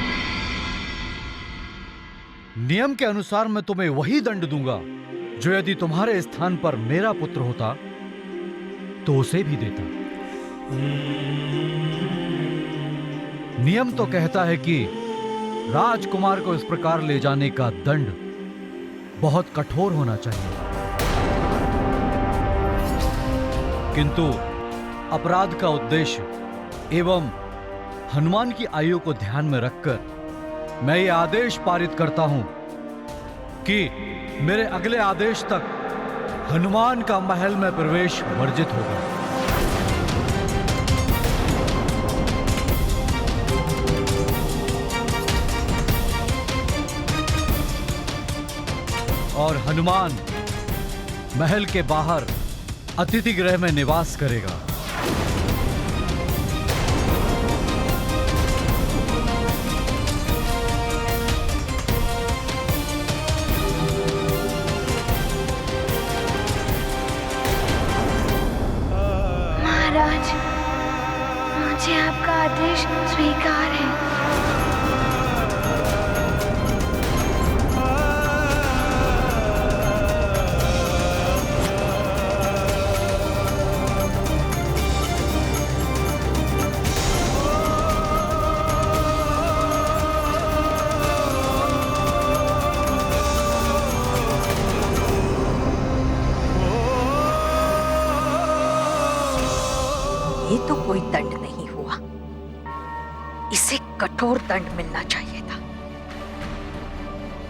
नियम के अनुसार मैं तुम्हें वही दंड दूंगा जो यदि तुम्हारे स्थान पर मेरा पुत्र होता तो उसे भी देता। नियम तो कहता है कि राजकुमार को इस प्रकार ले जाने का दंड बहुत कठोर होना चाहिए, किंतु अपराध का उद्देश्य एवं हनुमान की आयु को ध्यान में रखकर मैं ये आदेश पारित करता हूं कि मेरे अगले आदेश तक हनुमान का महल में प्रवेश वर्जित होगा। और हनुमान महल के बाहर अतिथि गृह में निवास करेगा। महाराज, मुझे आपका आदेश स्वीकार है। ये तो कोई दंड नहीं हुआ, इसे कठोर दंड मिलना चाहिए था।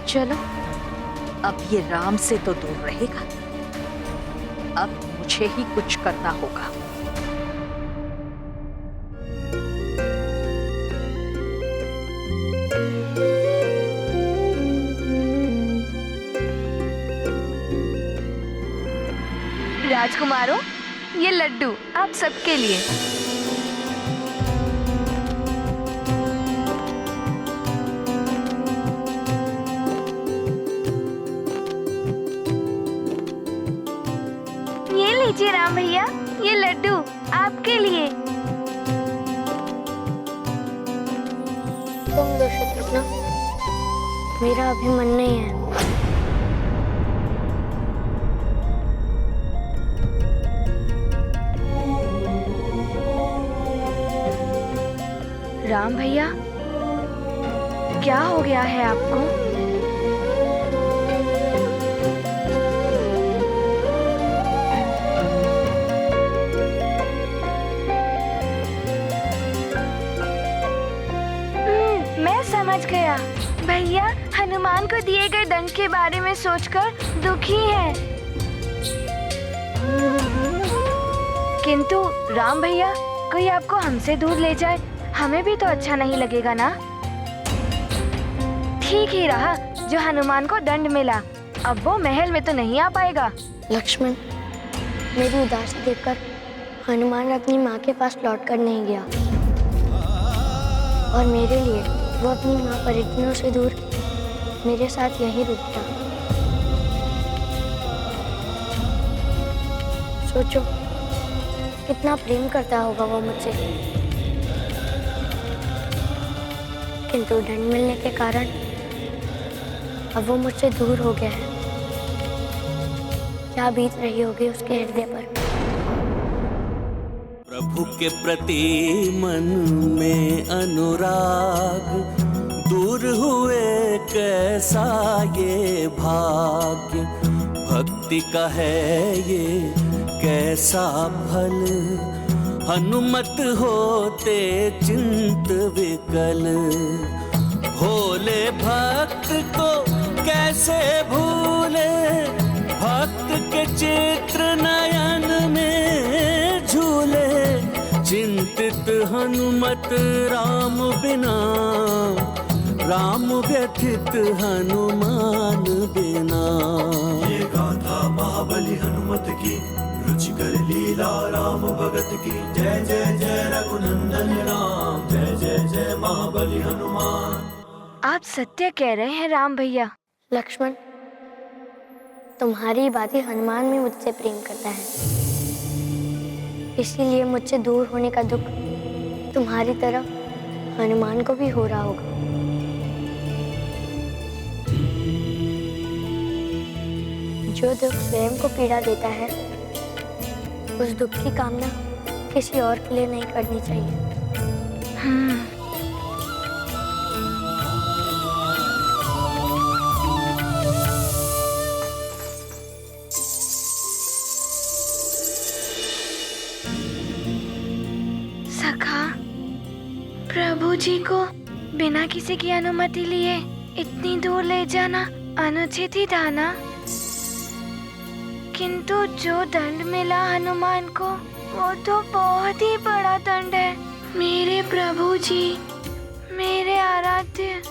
चलो, अब ये राम से तो दूर रहेगा, अब मुझे ही कुछ करना होगा। राजकुमारों, ये लड्डू आप सबके लिए। ये लीजिए राम भैया, ये लड्डू आपके लिए। तुम दो शत्रुघ्न, मेरा अभी मन नहीं है। राम भैया, क्या हो गया है आपको? मैं समझ गया। भैया हनुमान को दिए गए दंड के बारे में सोचकर दुखी हैं। किंतु राम भैया, कोई आपको हमसे दूर ले जाए, हमें भी तो अच्छा नहीं लगेगा ना। ठीक ही रहा जो हनुमान को दंड मिला, अब वो महल में तो नहीं आ पाएगा। लक्ष्मण, मेरी उदासी देखकर हनुमान अपनी माँ के पास लौट कर नहीं गया और मेरे लिए वो अपनी माँ परिजनों से दूर मेरे साथ यहीं रुक गया। सोचो कितना प्रेम करता होगा वो मुझसे, किंतु दंड मिलने के कारण अब वो मुझसे दूर हो गया है। क्या बीत रही होगी उसके हृदय पर। प्रभु के प्रति मन में अनुराग, दूर हुए कैसा ये भाग्य। भक्ति का है ये कैसा फल, हनुमत होते चिंत विकल। भोले भक्त को कैसे भूले, भक्त के चित्र नयन में झूले। चिंतित हनुमत राम बिना, राम व्यथित हनुमान बिना। ये गाथा महाबली हनुमत की, रुचिकर लीला राम भगत की। जय जय जय रघुनंदन राम, जय जय जय महाबली हनुमान। आप सत्य कह रहे हैं राम भैया। लक्ष्मण, तुम्हारी बात ही हनुमान भी मुझसे प्रेम करता है, इसीलिए मुझसे दूर होने का दुख तुम्हारी तरह हनुमान को भी हो रहा होगा। जो दुख स्वयं को पीड़ा देता है, उस दुख की कामना किसी और के लिए नहीं करनी चाहिए। सखा, प्रभु जी को बिना किसी की अनुमति लिए इतनी दूर ले जाना अनुचित ही था ना। किंतु जो दंड मिला हनुमान को, वो तो बहुत ही बड़ा दंड है। मेरे प्रभु जी, मेरे आराध्य,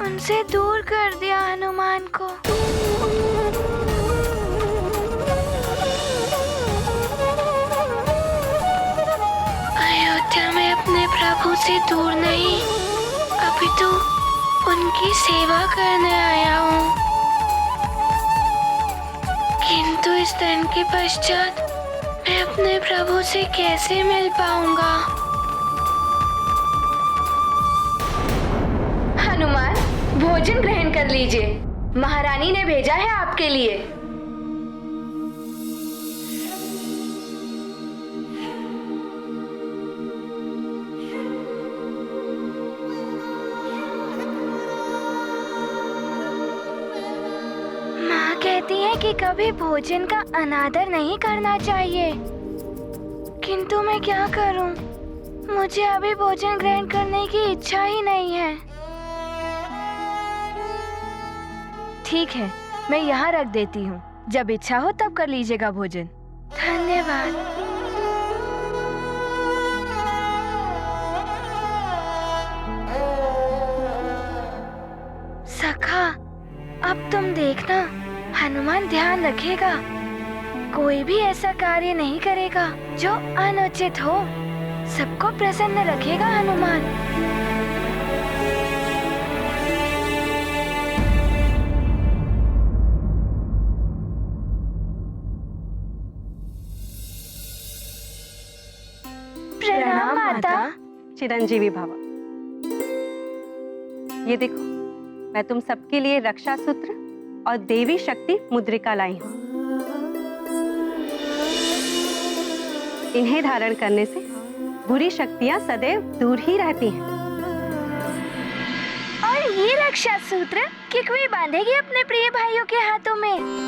उनसे दूर कर दिया हनुमान को। अयोध्या में अपने प्रभु से दूर नहीं, अभी तो उनकी सेवा करने आया हूँ। किंतु इस दंड के पश्चात मैं अपने प्रभु से कैसे मिल पाऊंगा? हनुमान, भोजन ग्रहण कर लीजिए, महारानी ने भेजा है आपके लिए। कहती है कि कभी भोजन का अनादर नहीं करना चाहिए, किंतु मैं क्या करूं? मुझे अभी भोजन ग्रहण करने की इच्छा ही नहीं है। ठीक है, मैं यहाँ रख देती हूँ, जब इच्छा हो तब कर लीजिएगा भोजन। धन्यवाद। सखा, अब तुम देखना, हनुमान ध्यान रखेगा, कोई भी ऐसा कार्य नहीं करेगा जो अनुचित हो। सबको प्रसन्न रखेगा हनुमान। प्रणाम माता। चिरंजीवी भव। ये देखो, मैं तुम सबके लिए रक्षा सूत्र और देवी शक्ति मुद्रिका लाई हूँ। इन्हें धारण करने से बुरी शक्तियां सदैव दूर ही रहती हैं। और ये रक्षा सूत्र किकवी बांधेगी अपने प्रिय भाइयों के हाथों में।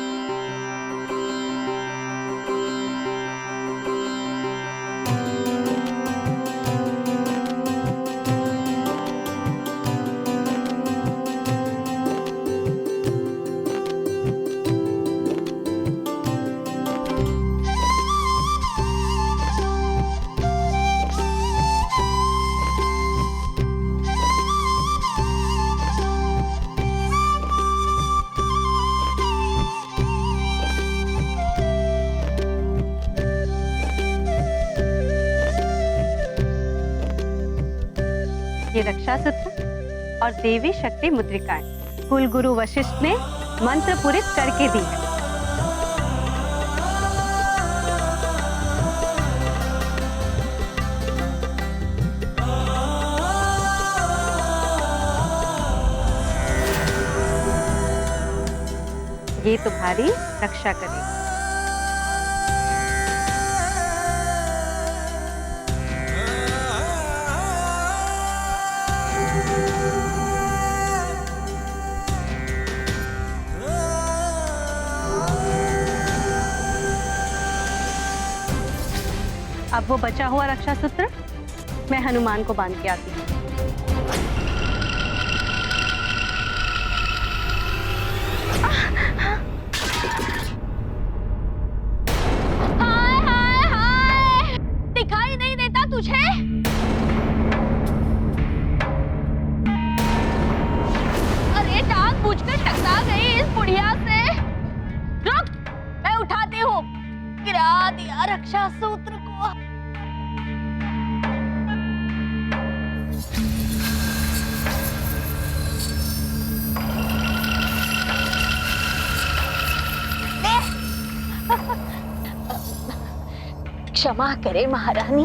ये रक्षा सूत्र और देवी शक्ति मुद्रिकाएं कुल गुरु वशिष्ठ ने मंत्र पूरित करके दी। ये तुम्हारी रक्षा करेगी। अब वो बचा हुआ रक्षा सूत्र मैं हनुमान को बांध के आती हूँ। हाय हाय हाय, दिखाई नहीं देता तुझे? अरे टांग बुझकर टकरा गई इस बुढ़िया से। रुक, मैं उठाती हूँ। गिरा दिया रक्षा सूत्र को। क्षमा करे महारानी,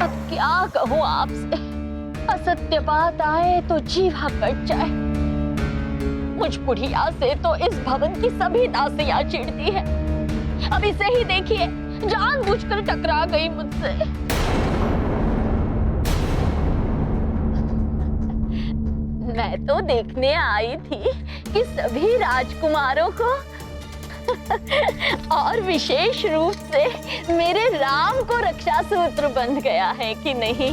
अब क्या कहूँ आपसे। असत्य बात आए तो जीवा कट जाए। मुझ बुढ़िया से तो इस भवन की सभी दासियां चिढ़ती है। अब इसे ही देखिए, जानबूझकर टकरा गई मुझसे। मैं तो देखने आई थी कि सभी राजकुमारों को और विशेष रूप से मेरे राम को रक्षा सूत्र बंध गया है कि नहीं।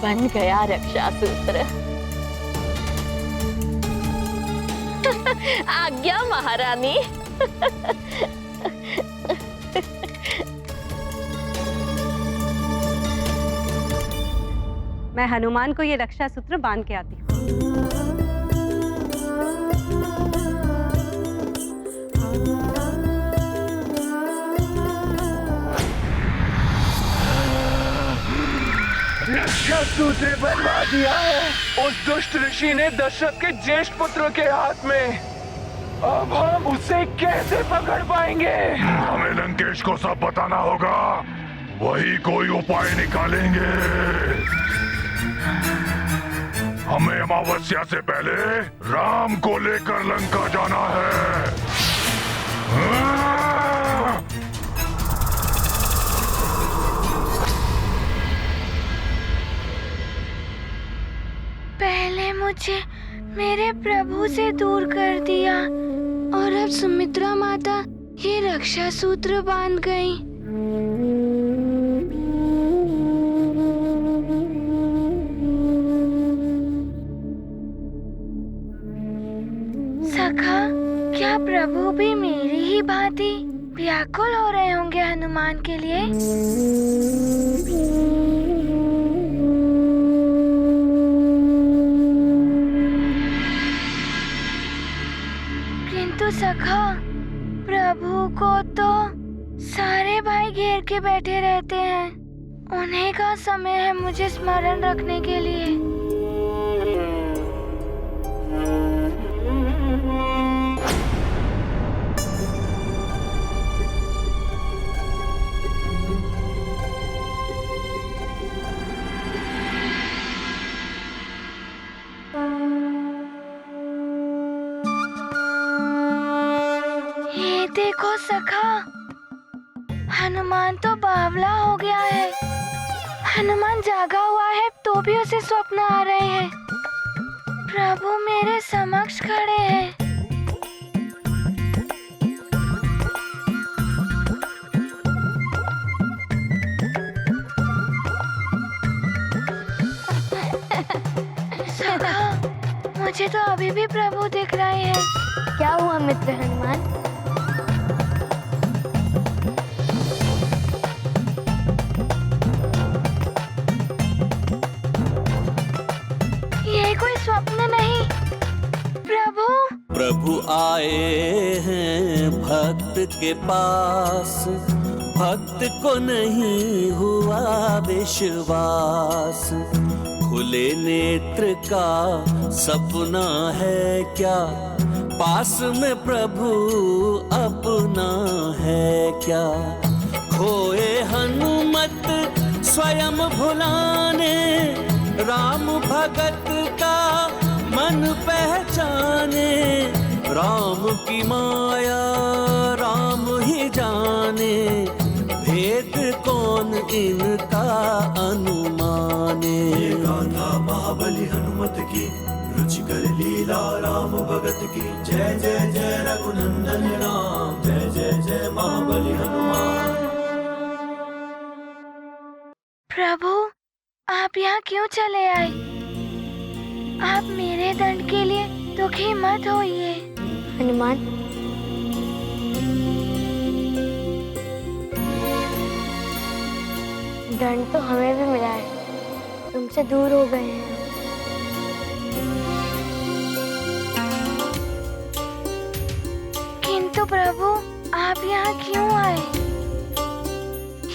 बन गया रक्षा सूत्र। आज्ञा महारानी। मैं हनुमान को ये रक्षा सूत्र बांध के आती हूँ। रक्षा सूत्र बनवा दिया है उस दुष्ट ऋषि ने दशरथ के ज्येष्ठ पुत्र के हाथ में। अब हम उसे कैसे पकड़ पाएंगे? हमें लंकेश को सब बताना होगा, वही कोई उपाय निकालेंगे। हमें अमावस्या से पहले राम को लेकर लंका जाना है। पहले मुझे मेरे प्रभु से दूर कर दिया और अब सुमित्रा माता ये रक्षा सूत्र बांध गई। सखा, क्या प्रभु भी मेरी ही भांति व्याकुल हो रहे होंगे हनुमान के लिए? किंतु सखा, प्रभु को तो सारे भाई घेर के बैठे रहते हैं। उन्हीं का समय है मुझे स्मरण रखने के लिए। देखो सखा, हनुमान तो बावला हो गया है। हनुमान जागा हुआ है तो भी उसे स्वप्न आ रहे हैं। प्रभु मेरे समक्ष खड़े हैं। मुझे तो अभी भी प्रभु दिख रहे हैं। क्या हुआ मित्र हनुमान? ये कोई स्वप्न नहीं, प्रभु। प्रभु आए हैं भक्त के पास, भक्त को नहीं हुआ विश्वास। खुले नेत्र का सपना है क्या, पास में प्रभु अपना है क्या। खोए हनुमत स्वयं भुलाने, राम भगत का मन पहचाने। राम की माया राम ही जाने, भेद कौन इनका अनुमाने। ये गाथा महाबली हनुमत की, रुचिकर लीला राम भगत की। जय जय जय रघुनंदन राम, जय जय जय महाबली हनुमान। प्रभु आप यहाँ क्यों चले आए? आप मेरे दंड के लिए दुखी मत होइए। हनुमान, दंड तो हमें भी मिला है, तुमसे दूर हो गए हैं। किंतु प्रभु आप यहाँ क्यों आए?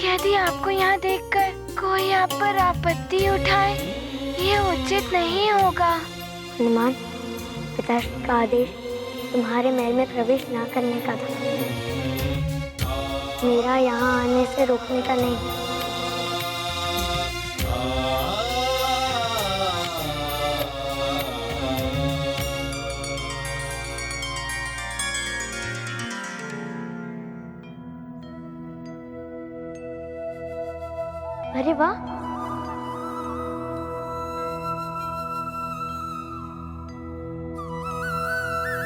यदि आपको यहाँ देखकर कोई आप पर आपत्ति उठाए, ये उचित नहीं होगा। हनुमान, पिताश्री का आदेश तुम्हारे महल में प्रवेश न करने का था, मेरा यहाँ आने से रोकने का नहीं। अरे वाह,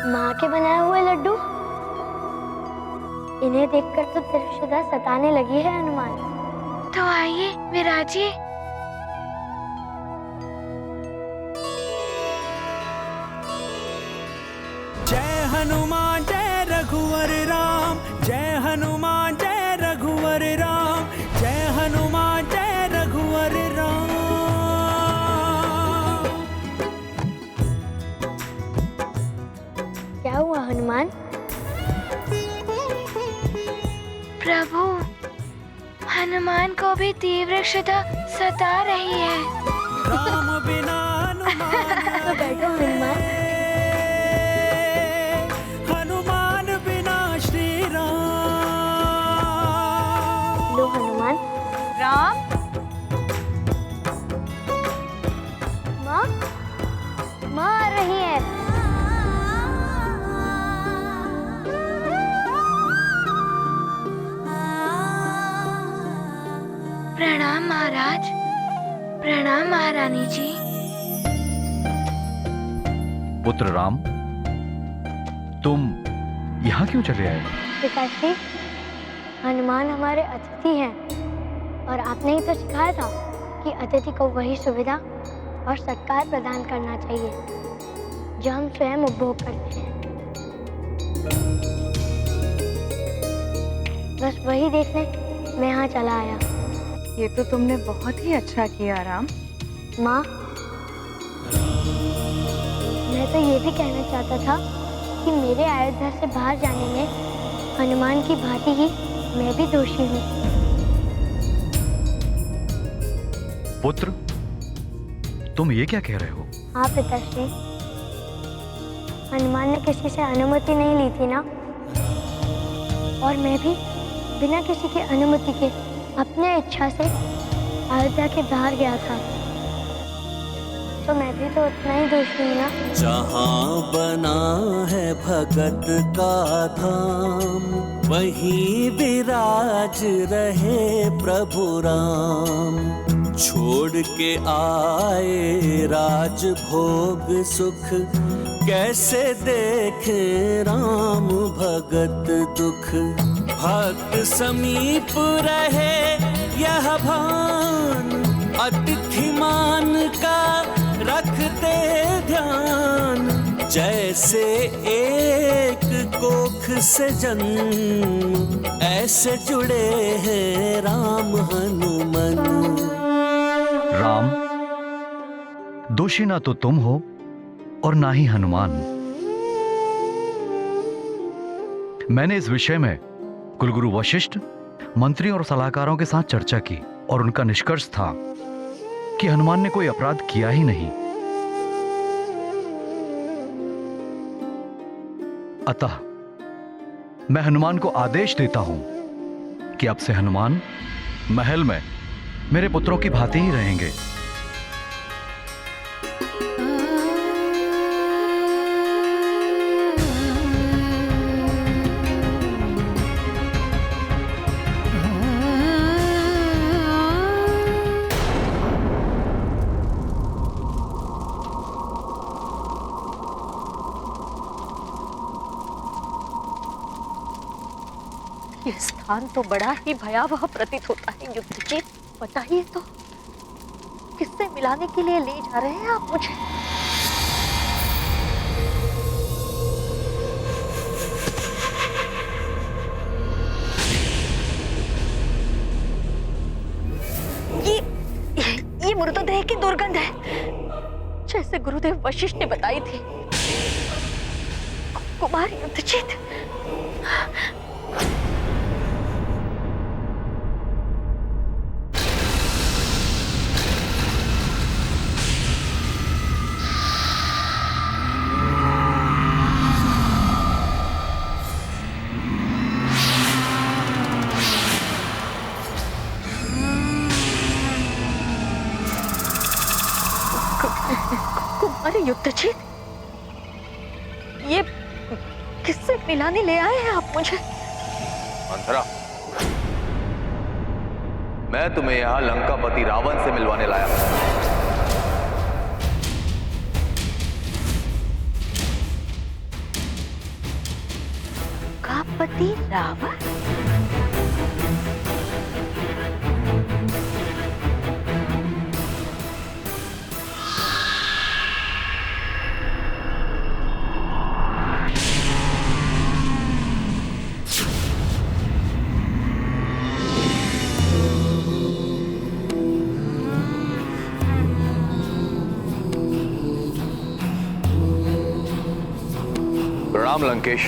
माँ के बनाए हुए लड्डू। इन्हें देखकर तो त्रिशुदा सताने लगी है हनुमान। तो आइए विराजिए। जय हनुमान जय रघुवर राम, जय हनुमान जय रघुवर राम, जय हनुमान जय रघुवर राम। क्या हुआ हनुमान? प्रभु हनुमान को भी तीव्र क्षुधा सता रही है। राम बिना हनुमान तो बैठो हनुमान। हनुमान बिना श्री राम। लो हनुमान। राम। माँ, माँ आ रही है। प्रणाम महाराज। प्रणाम महारानी जी। पुत्र राम, तुम यहाँ क्यों चले आए? पिताश्री, हनुमान हमारे अतिथि हैं और आपने ही तो सिखाया था कि अतिथि को वही सुविधा और सत्कार प्रदान करना चाहिए जो हम स्वयं उपभोग करते हैं। बस वही देखने मैं यहाँ चला आया। ये तो तुमने बहुत ही अच्छा किया राम। माँ, मैं तो ये भी कहना चाहता था कि मेरे अयोध्या से बाहर जाने में हनुमान की भांति ही मैं भी दोषी हूँ। पुत्र, तुम ये क्या कह रहे हो? हाँ पिताश्री, हनुमान ने किसी से अनुमति नहीं ली थी ना, और मैं भी बिना किसी की अनुमति के अपने इच्छा से अयोध्या के बाहर गया था। तो मैं भी तो उतना ही दोषी हूँ ना। जहाँ बना है भगत का धाम, वहीं विराज रहे प्रभु राम। छोड़ के आए राज भोग सुख, कैसे देखे राम भगत दुख। भक्त समीप रहे यह भान, अतिथि मान का रखते ध्यान। जैसे एक कोख से जन्म, ऐसे जुड़े हैं राम हनुमान। राम, दोषी ना तो तुम हो और ना ही हनुमान। मैंने इस विषय में कुलगुरु वशिष्ठ, मंत्री और सलाहकारों के साथ चर्चा की और उनका निष्कर्ष था कि हनुमान ने कोई अपराध किया ही नहीं। अतः मैं हनुमान को आदेश देता हूं कि अब से हनुमान महल में मेरे पुत्रों की भांति ही रहेंगे। ये स्थान तो बड़ा ही भयावह प्रतीत होता है युद्धजीत। बताइए तो किससे मिलाने के लिए ले जा रहे हैं आप मुझे? ये मृतदेह की दुर्गंध है, जैसे गुरुदेव वशिष्ठ ने बताई थी। कुमार युद्धजीत, युद्धजीत, ये किससे मिलाने ले आए हैं आप मुझे? मंथरा, मैं तुम्हें यहां लंकापति रावण से मिलवाने लाया हूं। लंकापति रावण? प्रणाम लंकेश।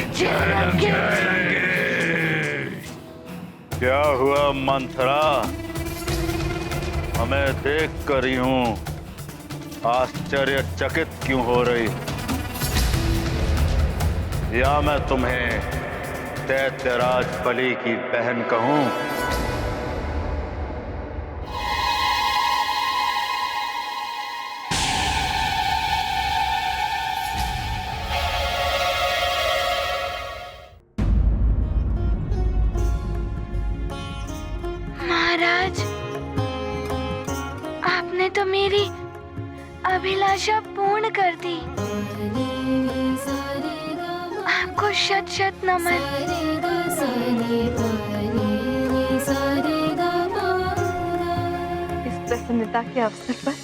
क्या हुआ मंथरा? हमें देख कर यूं आश्चर्यचकित क्यों हो रही? या मैं तुम्हें दैत्यराज बलि की बहन कहूं? तो मेरी अभिलाषा पूर्ण कर दी। आपको शत शत नमन। इस प्रसन्नता के अवसर पर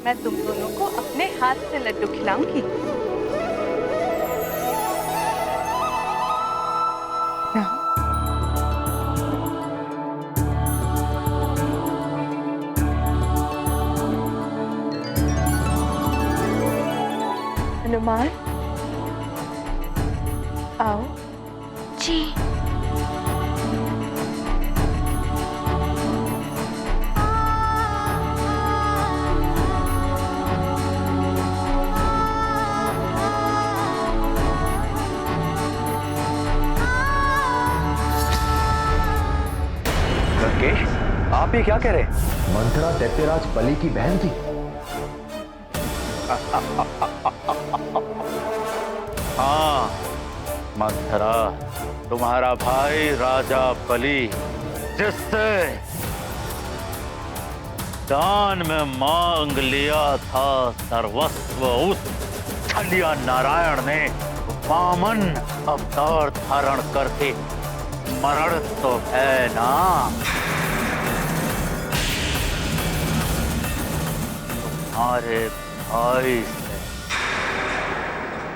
मैं तुम दोनों को अपने हाथ से लड्डू खिलाऊंगी। हनुमान, आओ। जी। लंकेश, आप ये क्या कह रहे हैं? मंथरा दैत्यराज बलि की बहन थी। हाँ मंथरा, तुम्हारा भाई राजा बलि जिससे दान में मांग लिया था सर्वस्व, उस छलिया नारायण ने वामन अवतार धारण करके मरण तो है ना। तुम्हारे भाई से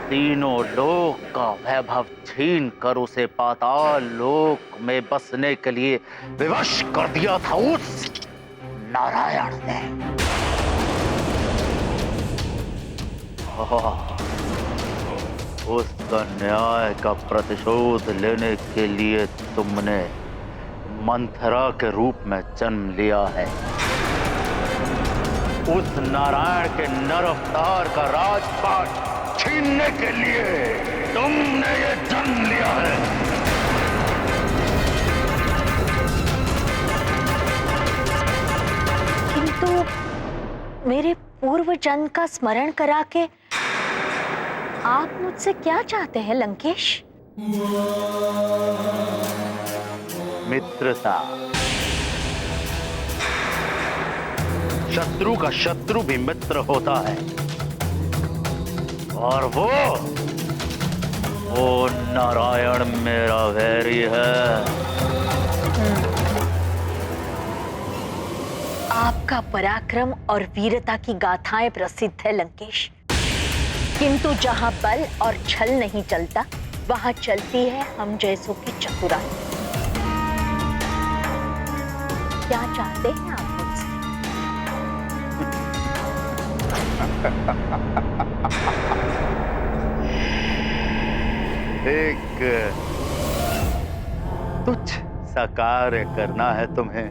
तीनों लोक का वैभव छीन कर उसे पाताल लोक में बसने के लिए विवश कर दिया था उस नारायण ने। उस न्याय का प्रतिशोध लेने के लिए तुमने मंथरा के रूप में जन्म लिया है। उस नारायण के नर अवतार का राजपाट छीनने के लिए तुमने ये जन्म लिया है। किंतु मेरे पूर्व जन्म का स्मरण करा के आप मुझसे क्या चाहते हैं लंकेश? मित्रता। शत्रु का शत्रु भी मित्र होता है, और वो नारायण मेरा वैरी है। आपका पराक्रम और वीरता की गाथाएं प्रसिद्ध है लंकेश, किंतु जहां बल और छल नहीं चलता वहां चलती है हम जैसों की चतुराई। क्या चाहते हैं आप मुझसे? एक तुच्छ सा कार्य करना है तुम्हें।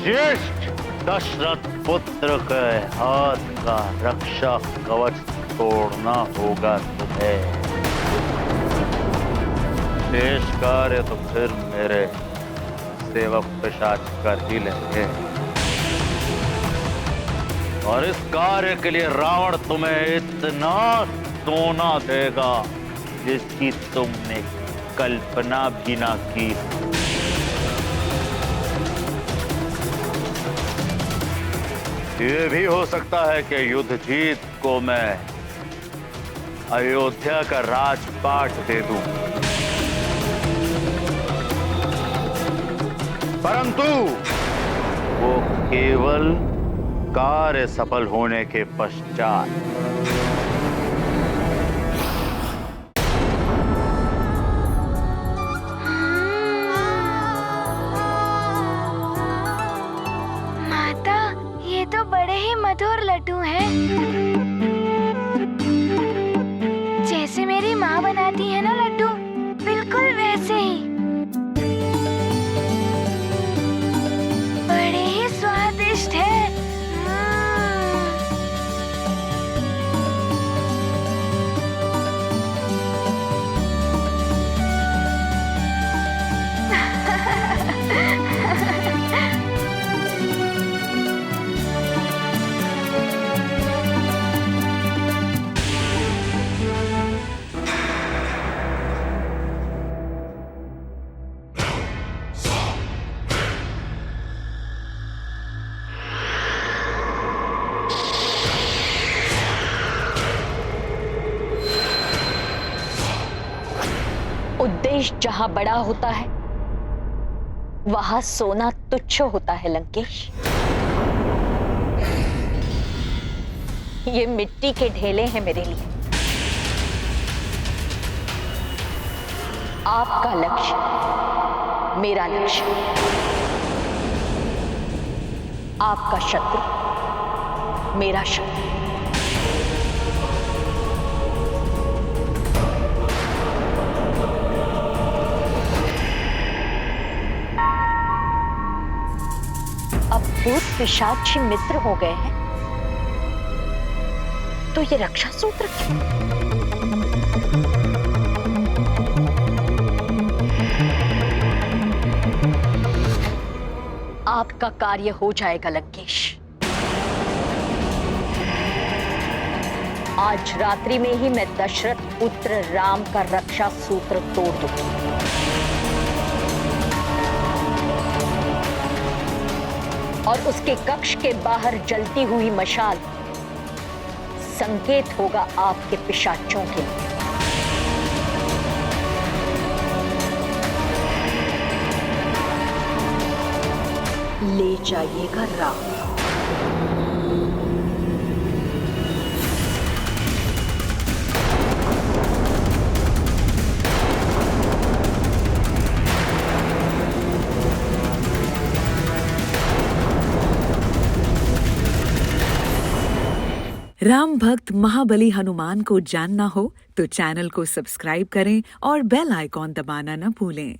ज्येष्ठ दशरथ पुत्र के हाथ का रक्षा कवच तोड़ना होगा तुम्हें। शेष कार्य तो फिर मेरे सेवक पिशाच कर ही लेंगे, और इस कार्य के लिए रावण तुम्हें इतना सोना देगा जिसकी तुमने कल्पना भी ना की। ये भी हो सकता है कि युद्ध जीत को मैं अयोध्या का राजपाट दे दूं, परंतु वो केवल कार्य सफल होने के पश्चात। माता, ये तो बड़े ही मधुर लड्डू हैं। जैसे मेरी माँ बनाती है ना लड्डू, बिल्कुल वैसे ही। बड़े ही स्वादिष्ट है। उद्देश्य जहां बड़ा होता है वहां सोना तुच्छ होता है लंकेश। ये मिट्टी के ढेले हैं मेरे लिए। आपका लक्ष्य मेरा लक्ष्य, आपका शत्रु मेरा शत्रु। अब भूत पिशाची मित्र हो गए हैं, तो ये रक्षा सूत्र क्यों? आपका कार्य हो जाएगा लंकेश। आज रात्रि में ही मैं दशरथ पुत्र राम का रक्षा सूत्र तोड़ दूंगी। और उसके कक्ष के बाहर जलती हुई मशाल संकेत होगा आपके पिशाचों के लिए। ले जाइएगा राम। राम भक्त महाबली हनुमान को जानना हो तो चैनल को सब्सक्राइब करें और बेल आइकॉन दबाना न भूलें।